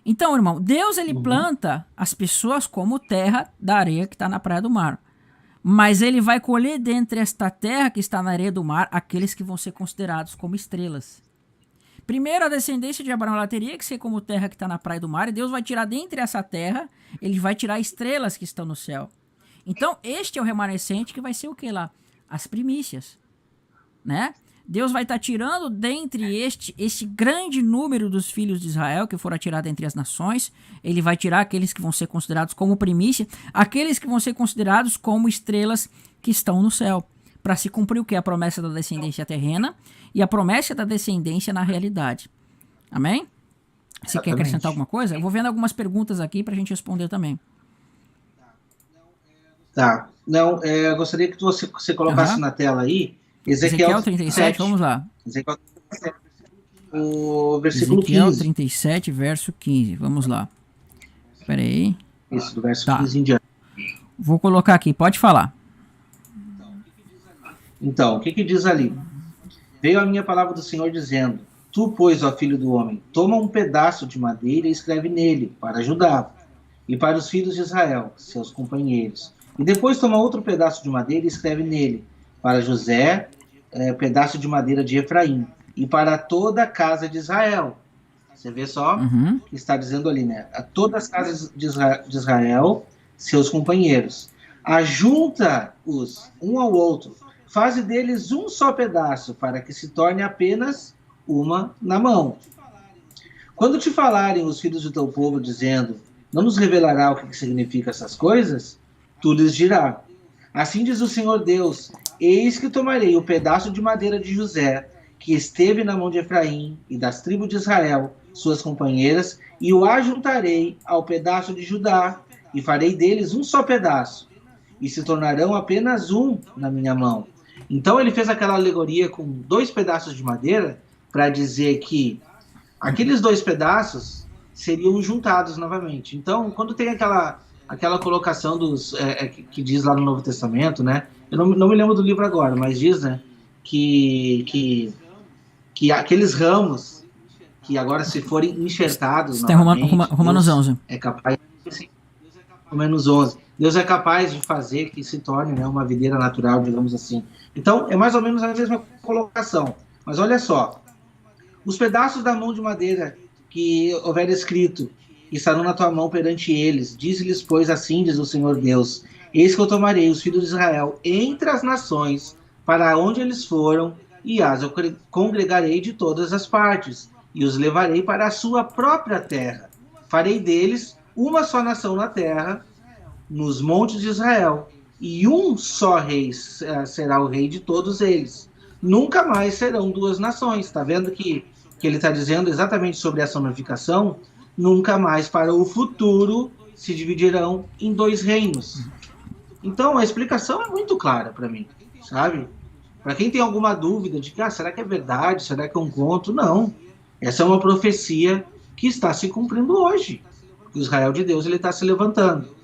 Então, irmão, Deus ele planta as pessoas como terra da areia que está na praia do mar. Mas ele vai colher dentre esta terra que está na areia do mar aqueles que vão ser considerados como estrelas. Primeiro, a descendência de Abraão ela teria que ser como terra que está na praia do mar, e Deus vai tirar dentre essa terra, ele vai tirar estrelas que estão no céu. Então, este é o remanescente que vai ser o que lá? As primícias, né? Deus vai estar tirando dentre este grande número dos filhos de Israel, que foram tirados entre as nações, ele vai tirar aqueles que vão ser considerados como primícia, aqueles que vão ser considerados como estrelas que estão no céu, para se cumprir o que? A promessa da descendência terrena e a promessa da descendência na realidade. Amém? Você quer acrescentar alguma coisa? Eu vou vendo algumas perguntas aqui para a gente responder também. Tá. Não, eu gostaria que você colocasse na tela aí Ezequiel 37, vamos lá. Ezequiel 37, o versículo Ezequiel 15. 37, verso 15. Vamos lá. Espera aí. Isso, do verso 15 em diante. Vou colocar aqui, pode falar. Então, o que diz ali? Veio a minha palavra do Senhor dizendo: Tu, pois, ó filho do homem, toma um pedaço de madeira e escreve nele, para Judá, e para os filhos de Israel, seus companheiros. E depois toma outro pedaço de madeira e escreve nele, para José, pedaço de madeira de Efraim, e para toda a casa de Israel. Você vê só o que está dizendo ali, né? A todas as casas de Israel, seus companheiros. Ajunta-os um ao outro, faze deles um só pedaço, para que se torne apenas uma na mão. Quando te falarem os filhos do teu povo, dizendo: Não nos revelará o que significam essas coisas? Tu lhes dirás: Assim diz o Senhor Deus: Eis que tomarei o pedaço de madeira de José, que esteve na mão de Efraim e das tribos de Israel, suas companheiras, e o ajuntarei ao pedaço de Judá, e farei deles um só pedaço. e se tornarão apenas um na minha mão. Então ele fez aquela alegoria com 2 pedaços de madeira para dizer que aqueles 2 pedaços seriam juntados novamente. Então, quando tem aquela colocação que diz lá no Novo Testamento, né? Eu não me lembro do livro agora, mas diz, né, que aqueles ramos que agora se forem enxertados tem Romanos 11. É capaz, Romanos 11. Deus é capaz de fazer que se torne, né, uma videira natural, digamos assim. Então, é mais ou menos a mesma colocação. Mas olha só, os pedaços da mão de madeira que houver escrito, estarão na tua mão perante eles. Diz-lhes, pois, assim diz o Senhor Deus: eis que eu tomarei os filhos de Israel entre as nações, para onde eles foram, e as eu congregarei de todas as partes, e os levarei para a sua própria terra. Farei deles uma só nação na terra, nos montes de Israel, e um só rei será o rei de todos eles. Nunca mais serão 2 nações. Está vendo que ele está dizendo exatamente sobre essa unificação? Nunca mais para o futuro se dividirão em 2 reinos. Então a explicação é muito clara para mim, sabe? Para quem tem alguma dúvida de que será que é verdade, será que é um conto? Não. Essa é uma profecia que está se cumprindo hoje. O Israel de Deus ele está se levantando.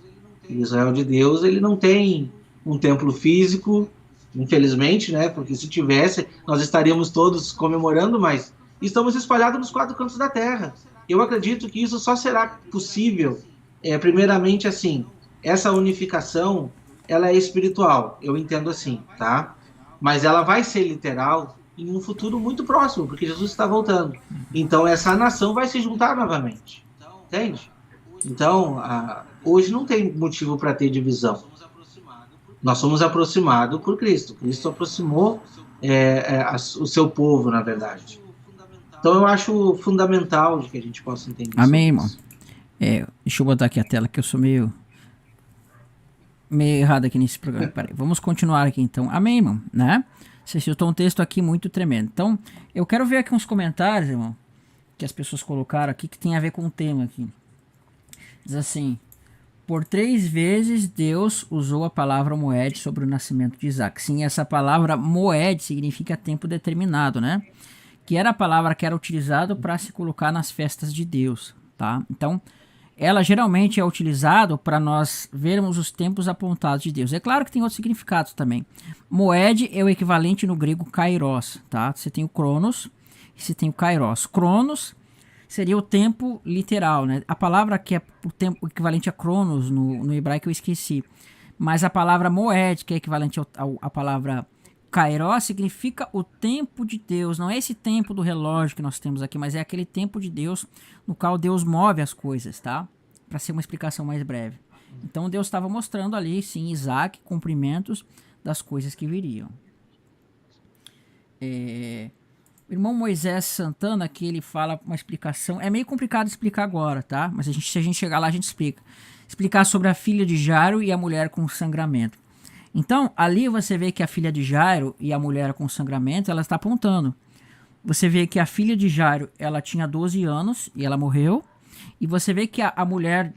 O Israel de Deus ele não tem um templo físico, infelizmente, né? Porque se tivesse, nós estaríamos todos comemorando, mas estamos espalhados nos 4 cantos da terra. Eu acredito que isso só será possível, primeiramente, assim, essa unificação, ela é espiritual, eu entendo assim, tá? Mas ela vai ser literal em um futuro muito próximo, porque Jesus está voltando. Então, essa nação vai se juntar novamente, entende? Então, hoje não tem motivo para ter divisão. Nós somos aproximados por Cristo. Cristo aproximou o seu povo, na verdade. Então eu acho fundamental de que a gente possa entender isso. Amém, irmão. Deixa eu botar aqui a tela, que eu sou meio errado aqui nesse programa. Peraí, vamos continuar aqui então. Amém, irmão, né? Você citou um texto aqui muito tremendo. Então, eu quero ver aqui uns comentários, irmão, que as pessoas colocaram aqui, que tem a ver com o tema aqui. Diz assim: por 3 vezes Deus usou a palavra moed sobre o nascimento de Isaac. Sim, essa palavra moed significa tempo determinado, né? Que era a palavra que era utilizada para se colocar nas festas de Deus, tá? Então, ela geralmente é utilizada para nós vermos os tempos apontados de Deus. É claro que tem outros significados também. Moed é o equivalente no grego kairos, tá? Você tem o cronos e você tem o kairos. Cronos seria o tempo literal, né? A palavra que é o tempo equivalente a cronos no hebraico eu esqueci. Mas a palavra moed, que é equivalente à palavra kairos, significa o tempo de Deus. Não é esse tempo do relógio que nós temos aqui, mas é aquele tempo de Deus no qual Deus move as coisas, tá? Para ser uma explicação mais breve. Então Deus estava mostrando ali, sim, Isaac, cumprimentos das coisas que viriam. O irmão Moisés Santana, que ele fala uma explicação, é meio complicado explicar agora, tá? Mas se a gente chegar lá, a gente explica. Explicar sobre a filha de Jairo e a mulher com sangramento. Então, ali você vê que a filha de Jairo e a mulher com sangramento, ela está apontando. Você vê que a filha de Jairo, ela tinha 12 anos e ela morreu. E você vê que a mulher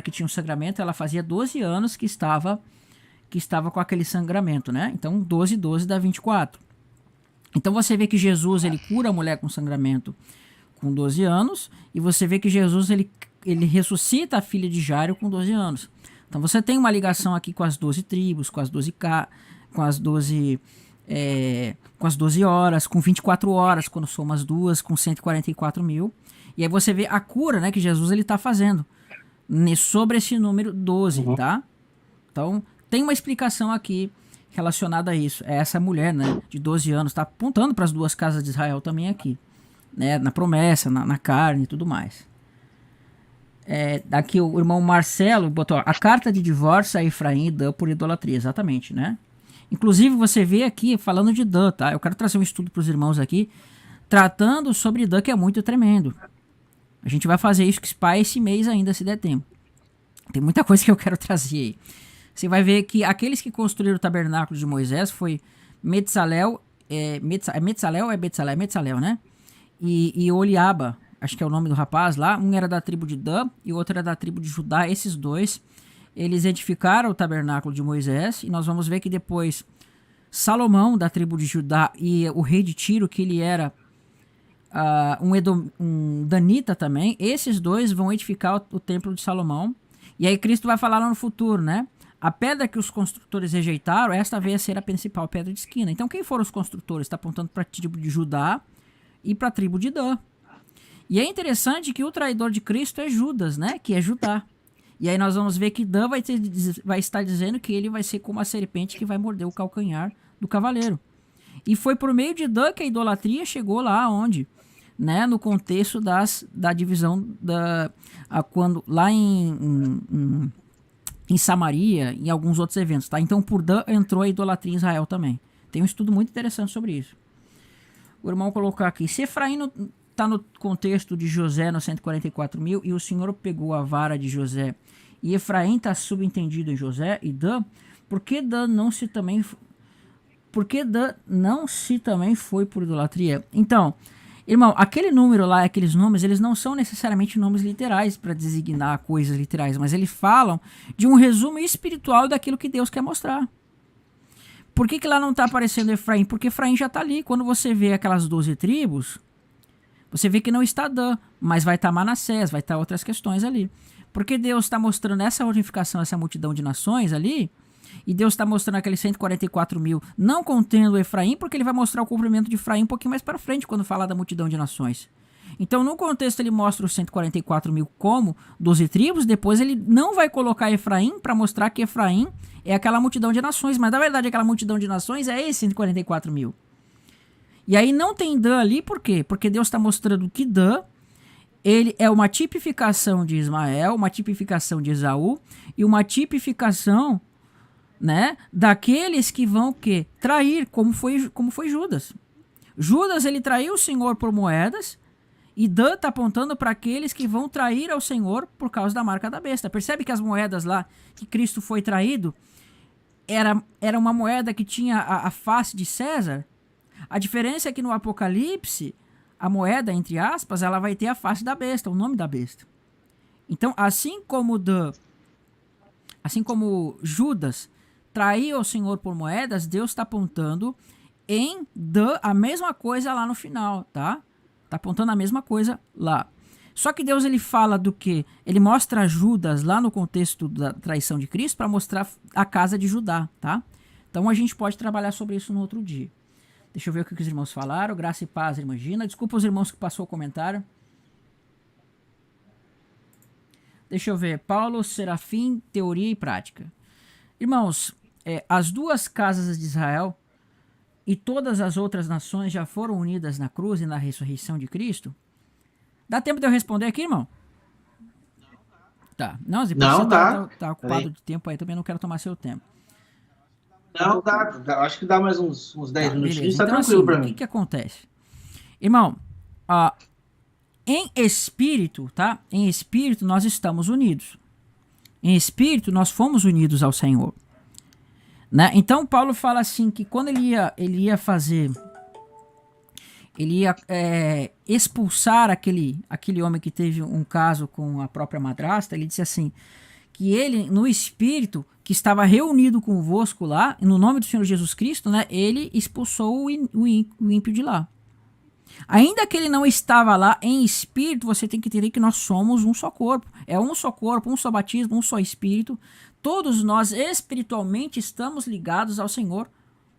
que tinha um sangramento, ela fazia 12 anos que estava com aquele sangramento, né? Então, 12 dá 24. Então, você vê que Jesus, ele cura a mulher com sangramento com 12 anos. E você vê que Jesus, ele ressuscita a filha de Jairo com 12 anos. Então você tem uma ligação aqui com as 12 tribos, com as 12 horas, com 24 horas, quando soma as duas, com 144 mil. E aí você vê a cura, né, que Jesus está fazendo sobre esse número 12, tá? Então tem uma explicação aqui relacionada a isso. É essa mulher, né, de 12 anos, está apontando para as 2 casas de Israel também aqui, né, na promessa, na carne e tudo mais. Aqui o irmão Marcelo botou a carta de divórcio a Efraim e Dan por idolatria, exatamente, né? Inclusive você vê aqui falando de Dan, tá? Eu quero trazer um estudo para os irmãos aqui, tratando sobre Dan, que é muito tremendo. A gente vai fazer isso esse mês ainda, se der tempo. Tem muita coisa que eu quero trazer aí. Você vai ver que aqueles que construíram o tabernáculo de Moisés foi Metzalel, Metzalel, né? E Oliaba, acho que é o nome do rapaz lá. Um era da tribo de Dan e o outro era da tribo de Judá. Esses 2, eles edificaram o tabernáculo de Moisés, e nós vamos ver que depois Salomão, da tribo de Judá, e o rei de Tiro, que ele era um danita também, esses dois vão edificar o templo de Salomão. E aí Cristo vai falar lá no futuro, né? A pedra que os construtores rejeitaram, esta veio a ser a principal pedra de esquina. Então quem foram os construtores? Está apontando para a tribo de Judá e para a tribo de Dan. E é interessante que o traidor de Cristo é Judas, né? Que é Judá. E aí nós vamos ver que Dan vai estar dizendo que ele vai ser como a serpente que vai morder o calcanhar do cavaleiro. E foi por meio de Dan que a idolatria chegou lá onde? Né? No contexto da divisão quando lá em Samaria, em alguns outros eventos, tá? Então por Dan entrou a idolatria em Israel também. Tem um estudo muito interessante sobre isso. O irmão colocou aqui, se Efraim está no contexto de José no 144.000 e o Senhor pegou a vara de José e Efraim está subentendido em José e Dan, por que Dan não se também foi por idolatria? Então, irmão, aquele número lá, aqueles nomes, eles não são necessariamente nomes literais para designar coisas literais, mas eles falam de um resumo espiritual daquilo que Deus quer mostrar. Por que lá não está aparecendo Efraim? Porque Efraim já está ali. Quando você vê aquelas 12 tribos, você vê que não está Dan, mas vai estar Manassés, vai estar outras questões ali. Porque Deus está mostrando essa unificação, essa multidão de nações ali, e Deus está mostrando aqueles 144.000 não contendo Efraim, porque ele vai mostrar o cumprimento de Efraim um pouquinho mais para frente, quando falar da multidão de nações. Então, no contexto, ele mostra os 144.000 como 12 tribos, depois ele não vai colocar Efraim para mostrar que Efraim é aquela multidão de nações, mas na verdade aquela multidão de nações é esses 144.000. E aí não tem Dan ali, por quê? Porque Deus está mostrando que Dan, ele é uma tipificação de Ismael, uma tipificação de Esaú e uma tipificação, né, daqueles que vão trair, como foi Judas. Judas, ele traiu o Senhor por moedas, e Dan está apontando para aqueles que vão trair ao Senhor por causa da marca da besta. Percebe que as moedas lá que Cristo foi traído era uma moeda que tinha a face de César? A diferença é que no Apocalipse, a moeda, entre aspas, ela vai ter a face da besta, o nome da besta. Então, assim como Judas traiu o Senhor por moedas, Deus está apontando em Dan a mesma coisa lá no final, tá? Está apontando a mesma coisa lá. Só que Deus, ele fala do quê? Ele mostra Judas lá no contexto da traição de Cristo para mostrar a casa de Judá, tá? Então a gente pode trabalhar sobre isso no outro dia. Deixa eu ver o que os irmãos falaram. Graça e paz, irmã Gina. Desculpa os irmãos que passou o comentário. Deixa eu ver. Paulo, Serafim, teoria e prática. Irmãos, as duas casas de Israel e todas as outras nações já foram unidas na cruz e na ressurreição de Cristo? Dá tempo de eu responder aqui, irmão? Tá. Não, você tá ocupado de tempo aí, também não quero tomar seu tempo. Não, acho que dá mais uns 10 minutinhos, tá então, tranquilo assim, pra mim. O que acontece? Irmão, em espírito, tá? Em espírito nós estamos unidos. Em espírito nós fomos unidos ao Senhor. Né? Então Paulo fala assim que quando ele ia expulsar aquele homem que teve um caso com a própria madrasta, ele disse assim, que ele, no espírito, que estava reunido convosco lá, no nome do Senhor Jesus Cristo, né, ele expulsou o ímpio de lá. Ainda que ele não estava lá em espírito, você tem que entender que nós somos um só corpo. É um só corpo, um só batismo, um só espírito. Todos nós espiritualmente estamos ligados ao Senhor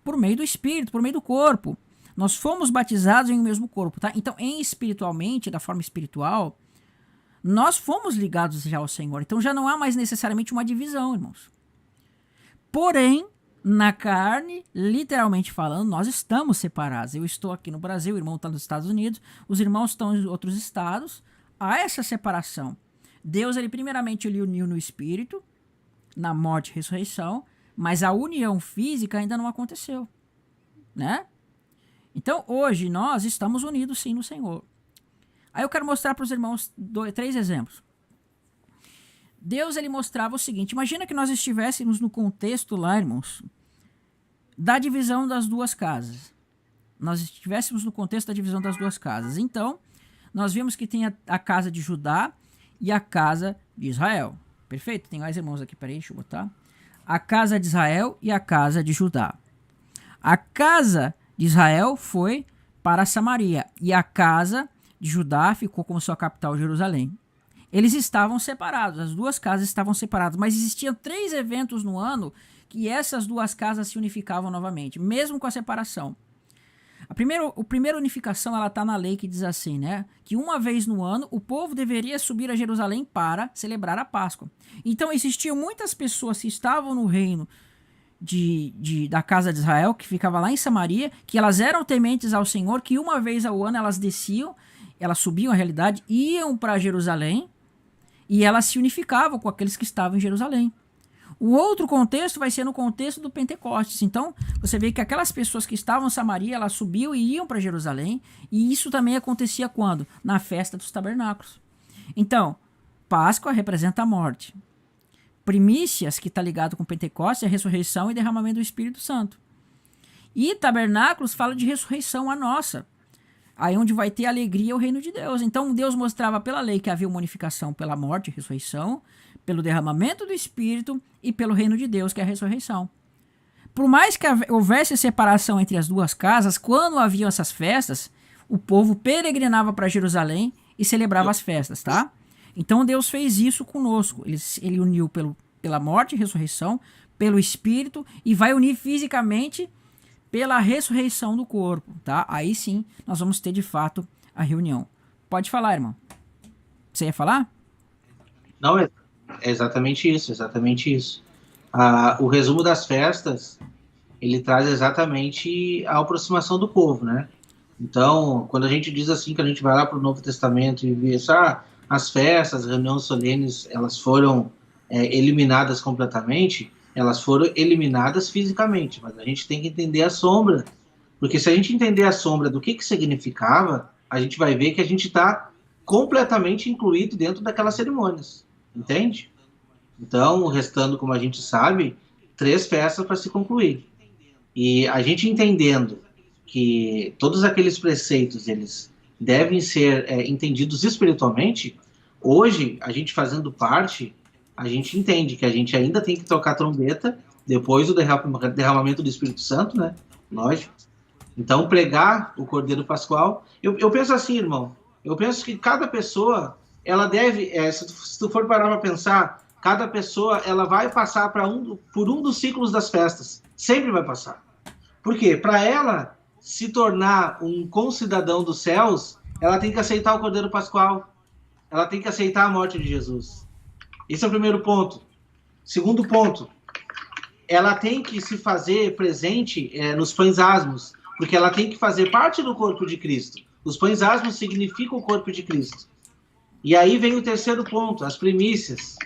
por meio do espírito, por meio do corpo. Nós fomos batizados em um mesmo corpo, tá? Então, espiritualmente, da forma espiritual, nós fomos ligados já ao Senhor. Então, já não há mais necessariamente uma divisão, irmãos. Porém, na carne, literalmente falando, nós estamos separados. Eu estou aqui no Brasil, o irmão está nos Estados Unidos, os irmãos estão em outros estados. Há essa separação. Deus, ele primeiramente ele uniu no espírito, na morte e ressurreição, mas a união física ainda não aconteceu, né? Então, hoje, nós estamos unidos, sim, no Senhor. Aí eu quero mostrar para os irmãos 3 exemplos. Deus, ele mostrava o seguinte, imagina que nós estivéssemos no contexto lá, irmãos, da divisão das duas casas. Nós estivéssemos no contexto da divisão das duas casas. Então, nós vimos que tem a casa de Judá e a casa de Israel. Perfeito? Tem mais irmãos aqui, peraí, deixa eu botar. A casa de Israel e a casa de Judá. A casa de Israel foi para Samaria e a casa de Judá ficou como sua capital Jerusalém. Eles estavam separados, as duas casas estavam separadas, mas existiam 3 eventos no ano que essas duas casas se unificavam novamente, mesmo com a separação. A primeira unificação ela está na lei que diz assim, né? Que uma vez no ano o povo deveria subir a Jerusalém para celebrar a Páscoa. Então existiam muitas pessoas que estavam no reino da casa de Israel, que ficava lá em Samaria, que elas eram tementes ao Senhor, que uma vez ao ano elas desciam, elas subiam a realidade, iam para Jerusalém e elas se unificavam com aqueles que estavam em Jerusalém. O outro contexto vai ser no contexto do Pentecostes. Então, você vê que aquelas pessoas que estavam em Samaria, elas subiam e iam para Jerusalém, e isso também acontecia quando? Na festa dos tabernáculos. Então, Páscoa representa a morte. Primícias, que está ligado com Pentecostes, é ressurreição e derramamento do Espírito Santo. E tabernáculos fala de ressurreição a nossa. Aí onde vai ter alegria o reino de Deus. Então Deus mostrava pela lei que havia uma unificação pela morte e ressurreição, pelo derramamento do Espírito e pelo reino de Deus, que é a ressurreição. Por mais que houvesse separação entre as duas casas, quando haviam essas festas, o povo peregrinava para Jerusalém e celebrava as festas, tá? Então Deus fez isso conosco. Ele uniu pela morte e ressurreição, pelo Espírito, e vai unir fisicamente pela ressurreição do corpo, tá? Aí sim, nós vamos ter de fato a reunião. Pode falar, irmão. Você ia falar? Não, é exatamente isso, exatamente isso. O resumo das festas, ele traz exatamente a aproximação do povo, né? Então, quando a gente diz assim, que a gente vai lá para o Novo Testamento e vê as festas, as reuniões solenes, elas foram eliminadas completamente, elas foram eliminadas fisicamente, mas a gente tem que entender a sombra, porque se a gente entender a sombra do que significava, a gente vai ver que a gente está completamente incluído dentro daquelas cerimônias, entende? Então, restando, como a gente sabe, 3 festas para se concluir. E a gente entendendo que todos aqueles preceitos, eles devem ser entendidos espiritualmente, hoje, a gente fazendo parte, a gente entende que a gente ainda tem que tocar trombeta depois do derramamento do Espírito Santo, né? Lógico. Então, pregar o Cordeiro Pascual. Eu penso assim, irmão, eu penso que cada pessoa, ela deve, se tu for parar para pensar, cada pessoa, ela vai passar por um dos ciclos das festas. Sempre vai passar. Por quê? Para ela se tornar um concidadão dos céus, ela tem que aceitar o Cordeiro Pascual. Ela tem que aceitar a morte de Jesus. Esse é o primeiro ponto. Segundo ponto, ela tem que se fazer presente nos pães asmos, porque ela tem que fazer parte do corpo de Cristo. Os pães asmos significam o corpo de Cristo. E aí vem o terceiro ponto, as primícias.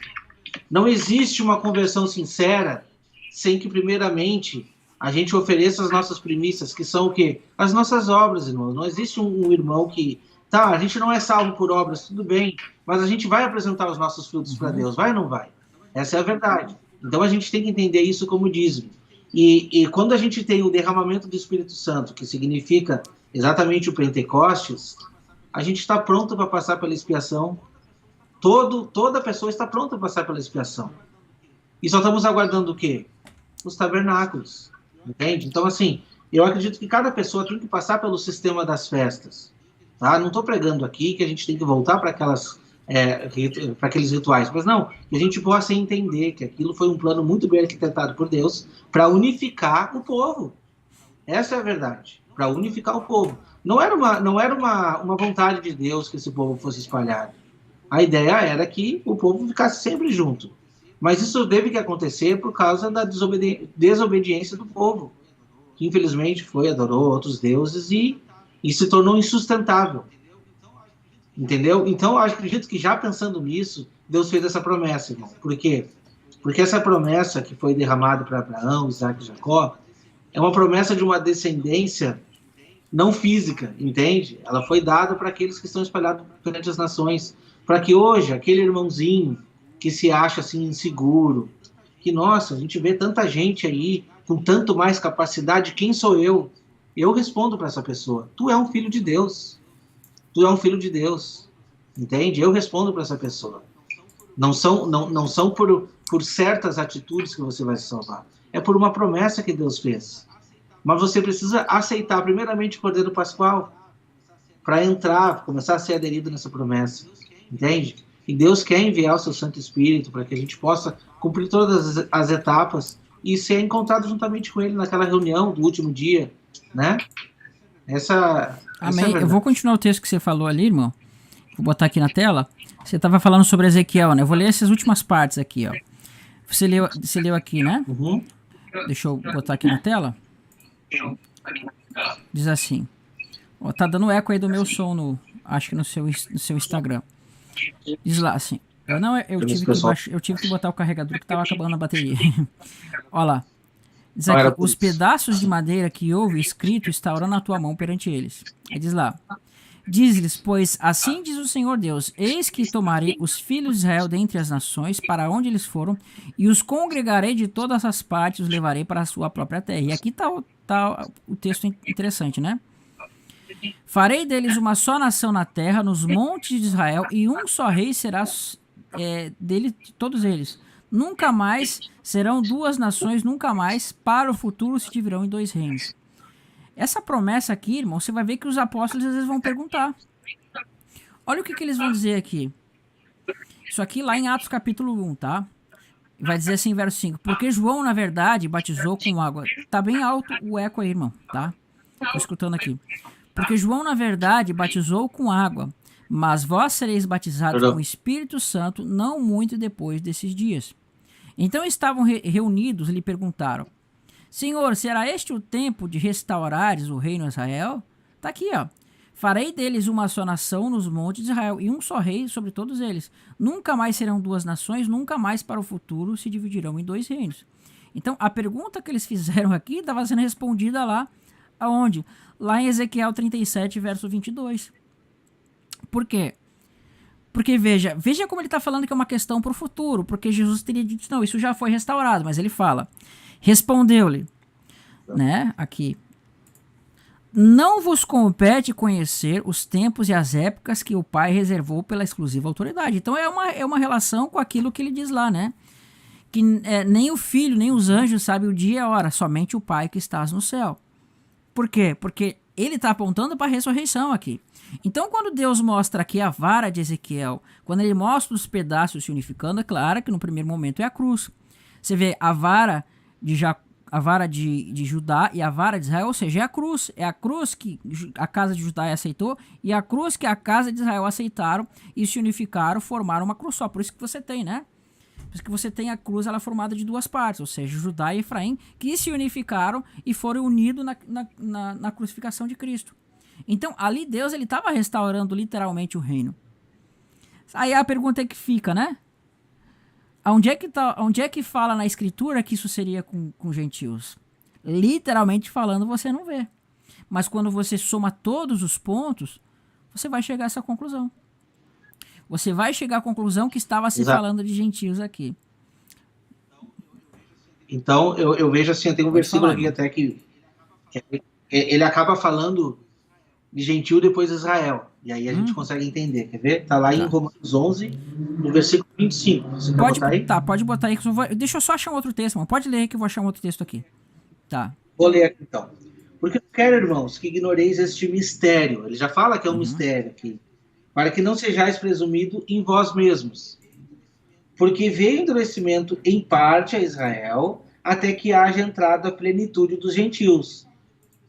Não existe uma conversão sincera sem que, primeiramente, a gente ofereça as nossas primícias, que são o quê? As nossas obras, irmão. Não existe um irmão que... Tá, a gente não é salvo por obras, tudo bem, mas a gente vai apresentar os nossos frutos para Deus, vai ou não vai? Essa é a verdade. Então a gente tem que entender isso como dízimo. E quando a gente tem o derramamento do Espírito Santo, que significa exatamente o Pentecostes, a gente está pronto para passar pela expiação. Toda pessoa está pronta para passar pela expiação. E só estamos aguardando o quê? Os tabernáculos. Entende? Então, assim, eu acredito que cada pessoa tem que passar pelo sistema das festas. Tá? Não estou pregando aqui que a gente tem que voltar para aqueles rituais, mas não, que a gente possa entender que aquilo foi um plano muito bem arquitetado por Deus para unificar o povo. Essa é a verdade, para unificar o povo. Não era uma vontade de Deus que esse povo fosse espalhado. A ideia era que o povo ficasse sempre junto. Mas isso teve que acontecer por causa da desobediência do povo, que infelizmente adorou outros deuses e se tornou insustentável. Entendeu? Então, eu acredito que já pensando nisso, Deus fez essa promessa, irmão. Por quê? Porque essa promessa que foi derramada para Abraão, Isaac e Jacó, é uma promessa de uma descendência não física, entende? Ela foi dada para aqueles que estão espalhados perante as nações, para que hoje, aquele irmãozinho que se acha assim inseguro, que, nossa, a gente vê tanta gente aí com tanto mais capacidade, quem sou eu? Eu respondo para essa pessoa, tu é um filho de Deus. Tu é um filho de Deus. Entende? Eu respondo para essa pessoa. Não são por certas atitudes que você vai se salvar. É por uma promessa que Deus fez. Mas você precisa aceitar primeiramente o Cordeiro Pascual para entrar, começar a ser aderido nessa promessa. Entende? E Deus quer enviar o seu Santo Espírito para que a gente possa cumprir todas as etapas e ser encontrado juntamente com Ele naquela reunião do último dia, né? Essa é a Amém. verdade. Eu vou continuar o texto que você falou ali, irmão. Vou botar aqui na tela. Você estava falando sobre Ezequiel, né? Eu vou ler essas últimas partes aqui, ó. Você leu aqui, né? Uhum. Deixa eu botar aqui na tela. Diz assim. Ó, tá dando eco aí do meu som acho que no seu Instagram. Diz lá assim. Eu tive que botar o carregador que tava acabando a bateria. Olha lá. Diz aqui, os pedaços de madeira que houve escrito estarão na tua mão perante eles. Aí diz lá. Diz-lhes, pois assim diz o Senhor Deus, eis que tomarei os filhos de Israel dentre as nações, para onde eles foram, e os congregarei de todas as partes, os levarei para a sua própria terra. E aqui tá o texto interessante, né? Farei deles uma só nação na terra, nos montes de Israel, e um só rei será dele, todos eles. Nunca mais serão duas nações, nunca mais, para o futuro se dividirão em dois reinos. Essa promessa aqui, irmão, você vai ver que os apóstolos às vezes vão perguntar. Olha o que eles vão dizer aqui. Isso aqui lá em Atos capítulo 1, tá? Vai dizer assim, verso 5. Porque João, na verdade, batizou com água. Tá bem alto o eco aí, irmão, tá? Tô escutando aqui. Porque João, na verdade, batizou com água, mas vós sereis batizados com o Espírito Santo não muito depois desses dias. Então estavam reunidos e lhe perguntaram, Senhor, será este o tempo de restaurares o reino de Israel? Tá aqui, ó. Farei deles uma só nação nos montes de Israel e um só rei sobre todos eles. Nunca mais serão duas nações, nunca mais para o futuro se dividirão em dois reinos. Então, a pergunta que eles fizeram aqui estava sendo respondida lá, aonde? Lá em Ezequiel 37, verso 22. Por quê? Porque veja como ele está falando que é uma questão para o futuro, porque Jesus teria dito, não, isso já foi restaurado, mas ele fala... Respondeu-lhe, né, aqui, não vos compete conhecer os tempos e as épocas que o Pai reservou pela exclusiva autoridade. Então é uma relação com aquilo que ele diz lá, né, que nem o Filho, nem os anjos sabem o dia e a hora, somente o Pai que estás no céu. Por quê? Porque ele está apontando para a ressurreição aqui. Então quando Deus mostra aqui a vara de Ezequiel, quando ele mostra os pedaços se unificando, é claro que no primeiro momento é a cruz. Você vê a vara de Judá e a vara de Israel, ou seja, é a cruz que a casa de Judá aceitou e a cruz que a casa de Israel aceitaram e se unificaram, formaram uma cruz só. Por isso que você tem, né? Por isso que você tem a cruz, ela é formada de duas partes, ou seja, Judá e Efraim, que se unificaram e foram unidos na crucificação de Cristo. Então, ali Deus ele estava restaurando literalmente o reino. Aí a pergunta é que fica, né? Onde é que fala na escritura que isso seria com gentios? Literalmente falando, você não vê. Mas quando você soma todos os pontos, você vai chegar a essa conclusão. Você vai chegar à conclusão que estava se falando de gentios aqui. Então, eu vejo assim, tem um versículo aqui até que ele acaba falando de gentil depois de Israel. E aí a gente consegue entender. Quer ver? Tá lá em Romanos 11, no versículo 25. Você quer botar aí? Tá, pode botar aí. Deixa eu só achar um outro texto, mano. Pode ler aí que eu vou achar um outro texto aqui. Tá. Vou ler aqui então. Porque eu quero, irmãos, que ignoreis este mistério. Ele já fala que é um mistério aqui. Para que não sejais presumido em vós mesmos. Porque veio endurecimento em parte a Israel, até que haja entrado a plenitude dos gentios.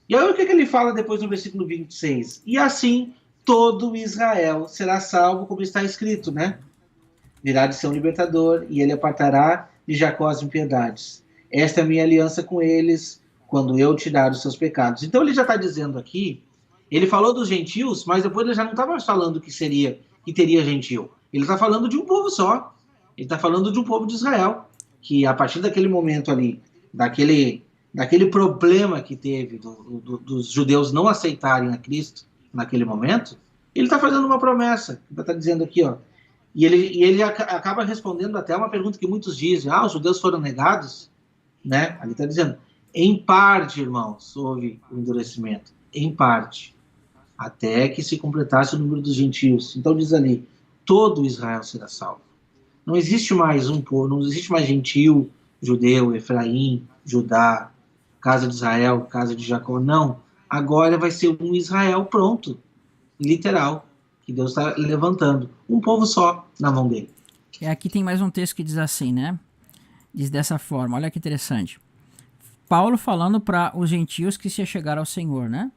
E aí o que ele fala depois no versículo 26? E assim todo Israel será salvo, como está escrito, né? Virá de seu libertador, e ele apartará de Jacó as impiedades. Esta é a minha aliança com eles, quando eu tirar os seus pecados. Então ele já está dizendo aqui, ele falou dos gentios, mas depois ele já não está mais falando que teria gentio. Ele está falando de um povo só. Ele está falando de um povo de Israel, que a partir daquele momento ali, daquele problema que teve dos judeus não aceitarem a Cristo naquele momento, ele está fazendo uma promessa. Ele está dizendo aqui, ó, e ele acaba respondendo até uma pergunta que muitos dizem, os judeus foram negados, né? Ele está dizendo, em parte, irmãos, houve o endurecimento, em parte, até que se completasse o número dos gentios. Então diz ali, todo Israel será salvo. Não existe mais um povo, não existe mais gentil, judeu, Efraim, Judá, casa de Israel, casa de Jacó. Não. Agora vai ser um Israel pronto, literal, que Deus está levantando. Um povo só na mão dele. E aqui tem mais um texto que diz assim, né? Diz dessa forma, olha que interessante. Paulo falando para os gentios que se chegaram ao Senhor, né?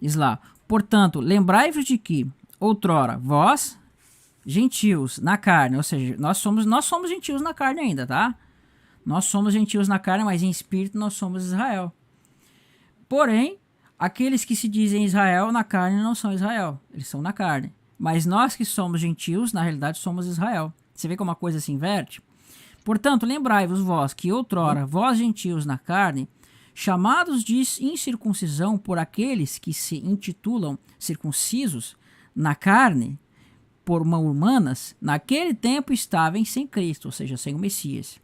Diz lá, portanto, lembrai-vos de que, outrora, vós, gentios na carne, ou seja, nós somos gentios na carne ainda, tá? Nós somos gentios na carne, mas em espírito nós somos Israel. Porém, aqueles que se dizem Israel na carne não são Israel, eles são na carne. Mas nós que somos gentios, na realidade, somos Israel. Você vê como a coisa se inverte? Portanto, lembrai-vos vós que outrora, vós gentios na carne, chamados de incircuncisão por aqueles que se intitulam circuncisos na carne, por mãos humanas, naquele tempo estavam sem Cristo, ou seja, sem o Messias.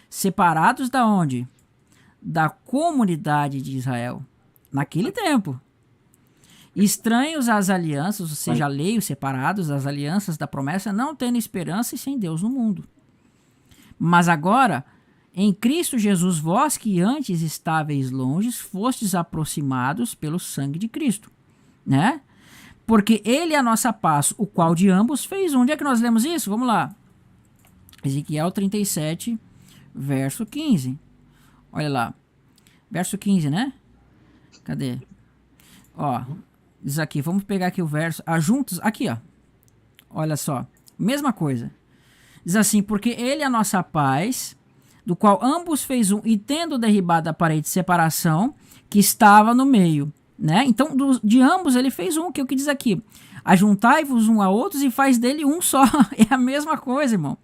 Separados da onde? Da comunidade de Israel. Naquele tempo. Estranhos às alianças, ou seja, alheios, separados das alianças da promessa, não tendo esperança e sem Deus no mundo. Mas agora, em Cristo Jesus, vós que antes estáveis longes, fostes aproximados pelo sangue de Cristo, né? Porque ele é a nossa paz, o qual de ambos fez. Onde é que nós lemos isso? Vamos lá. Ezequiel 37, verso 15. Olha lá. Verso 15, né? Cadê? Ó, diz aqui, vamos pegar aqui o verso. Juntos, aqui, ó. Olha só. Mesma coisa. Diz assim, porque ele é a nossa paz, do qual ambos fez um, e tendo derribado a parede de separação, que estava no meio, né? Então, de ambos ele fez um, que é o que diz aqui. Ajuntai-vos um a outros e faz dele um só. É a mesma coisa, irmão.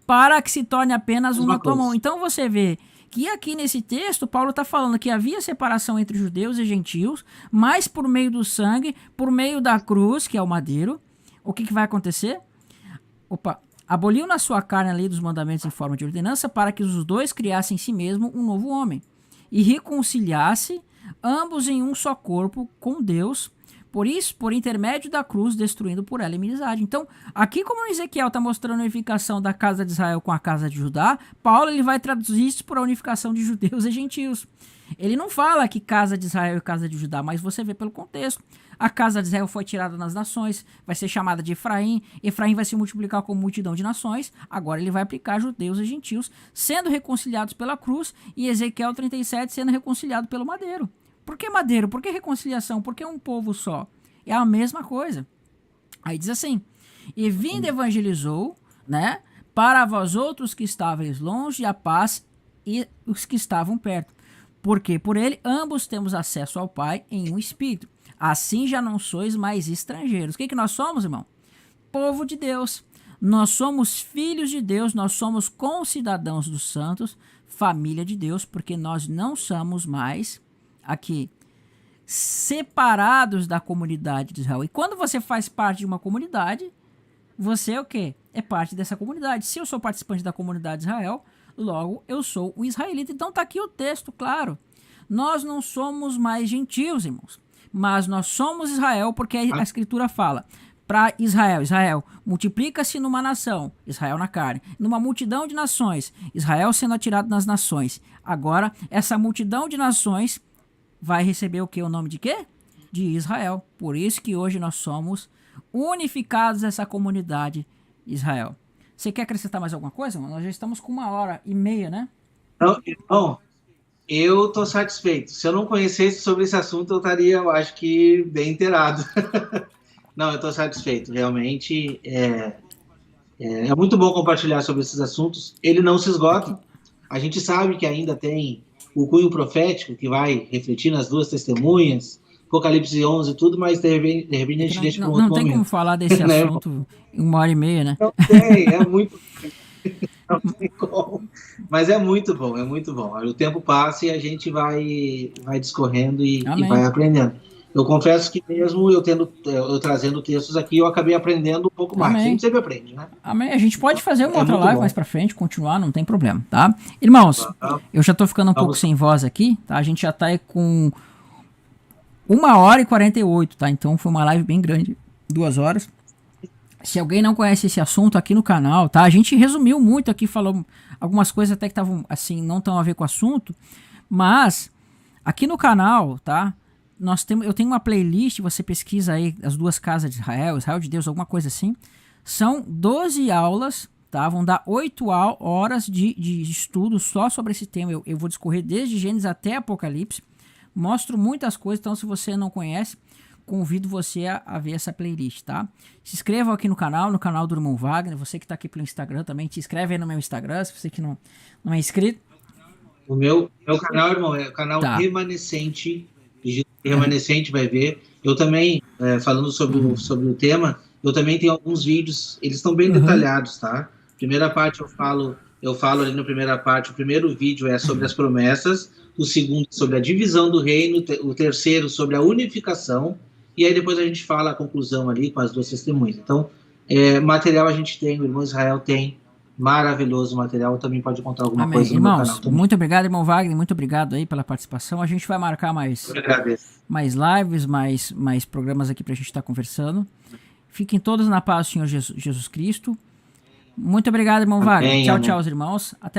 Para que se torne apenas um na tua mão. Então, você vê que aqui nesse texto, Paulo está falando que havia separação entre judeus e gentios, mas por meio do sangue, por meio da cruz, que é o madeiro, o que vai acontecer? Aboliu na sua carne a lei dos mandamentos em forma de ordenança para que os dois criassem em si mesmo um novo homem e reconciliasse ambos em um só corpo com Deus, por isso, por intermédio da cruz, destruindo por ela a inimizade. Então, aqui como o Ezequiel está mostrando a unificação da casa de Israel com a casa de Judá, Paulo ele vai traduzir isso por a unificação de judeus e gentios. Ele não fala que casa de Israel e casa de Judá, mas você vê pelo contexto. A casa de Israel foi tirada nas nações, vai ser chamada de Efraim. Efraim vai se multiplicar como multidão de nações. Agora ele vai aplicar judeus e gentios, sendo reconciliados pela cruz, e Ezequiel 37 sendo reconciliado pelo madeiro. Por que madeiro? Por que reconciliação? Por que um povo só? É a mesma coisa. Aí diz assim, e vindo evangelizou, né, para vós outros que estáveis longe, a paz e os que estavam perto. Porque por ele ambos temos acesso ao Pai em um espírito. Assim já não sois mais estrangeiros. O que nós somos, irmão? Povo de Deus. Nós somos filhos de Deus, nós somos concidadãos dos santos, família de Deus, porque nós não somos mais aqui separados da comunidade de Israel. E quando você faz parte de uma comunidade, você é o quê? É parte dessa comunidade. Se eu sou participante da comunidade de Israel, logo eu sou um israelita. Então está aqui o texto, claro. Nós não somos mais gentios, irmãos, mas nós somos Israel, porque a Escritura fala para Israel, Israel multiplica-se numa nação, Israel na carne, numa multidão de nações, Israel sendo atirado nas nações. Agora, essa multidão de nações vai receber o que? O nome de quê? De Israel. Por isso que hoje nós somos unificados nessa comunidade Israel. Você quer acrescentar mais alguma coisa, mano? Nós já estamos com 1h30, né? Bom, eu estou satisfeito. Se eu não conhecesse sobre esse assunto, eu estaria, eu acho que, bem inteirado. Não, eu estou satisfeito. Realmente, é muito bom compartilhar sobre esses assuntos. Ele não se esgota. A gente sabe que ainda tem o cunho profético, que vai refletir nas duas testemunhas, Apocalipse 11 e tudo, mas de repente a gente deixa para um outro momento. Não tem como falar desse assunto em 1h30, né? Não tem, é muito... Não tem como. Mas é muito bom, é muito bom. O tempo passa e a gente vai discorrendo e vai aprendendo. Eu confesso que mesmo eu trazendo textos aqui, eu acabei aprendendo um pouco mais. A gente sempre aprende, né? Amém. A gente pode fazer uma outra live mais pra frente, continuar, não tem problema, tá? Irmãos, eu já tô ficando um pouco sem voz aqui, tá? A gente já tá aí com 1h48, tá? Então foi uma live bem grande, 2 horas. Se alguém não conhece esse assunto aqui no canal, tá? A gente resumiu muito aqui, falou algumas coisas até que estavam assim, não tão a ver com o assunto, mas aqui no canal, tá? Eu tenho uma playlist, você pesquisa aí as duas casas de Israel, Israel de Deus, alguma coisa assim. São 12 aulas, tá? Vão dar 8 horas de estudo só sobre esse tema. Eu vou discorrer desde Gênesis até Apocalipse. Mostro muitas coisas, então se você não conhece, convido você a ver essa playlist, tá? Se inscrevam aqui no canal do irmão Wagner. Você que tá aqui pelo Instagram também, te inscreve aí no meu Instagram, se você que não é inscrito. O meu canal, irmão, é o canal Remanescente. Remanescente, vai ver. Eu também, falando sobre o tema, eu também tenho alguns vídeos, eles estão bem detalhados, tá? Primeira parte eu falo ali na primeira parte, o primeiro vídeo é sobre as promessas, o segundo sobre a divisão do reino, o terceiro sobre a unificação, e aí depois a gente fala a conclusão ali com as duas testemunhas. Então, material a gente tem, o irmão Israel tem, maravilhoso material, também pode contar alguma coisa no meu canal também. Muito obrigado, irmão Wagner, muito obrigado aí pela participação. A gente vai marcar mais lives, mais programas aqui pra gente estar conversando. Fiquem todos na paz do Senhor Jesus Cristo. Muito obrigado, irmão Wagner. Tchau, tchau, os irmãos. Até uma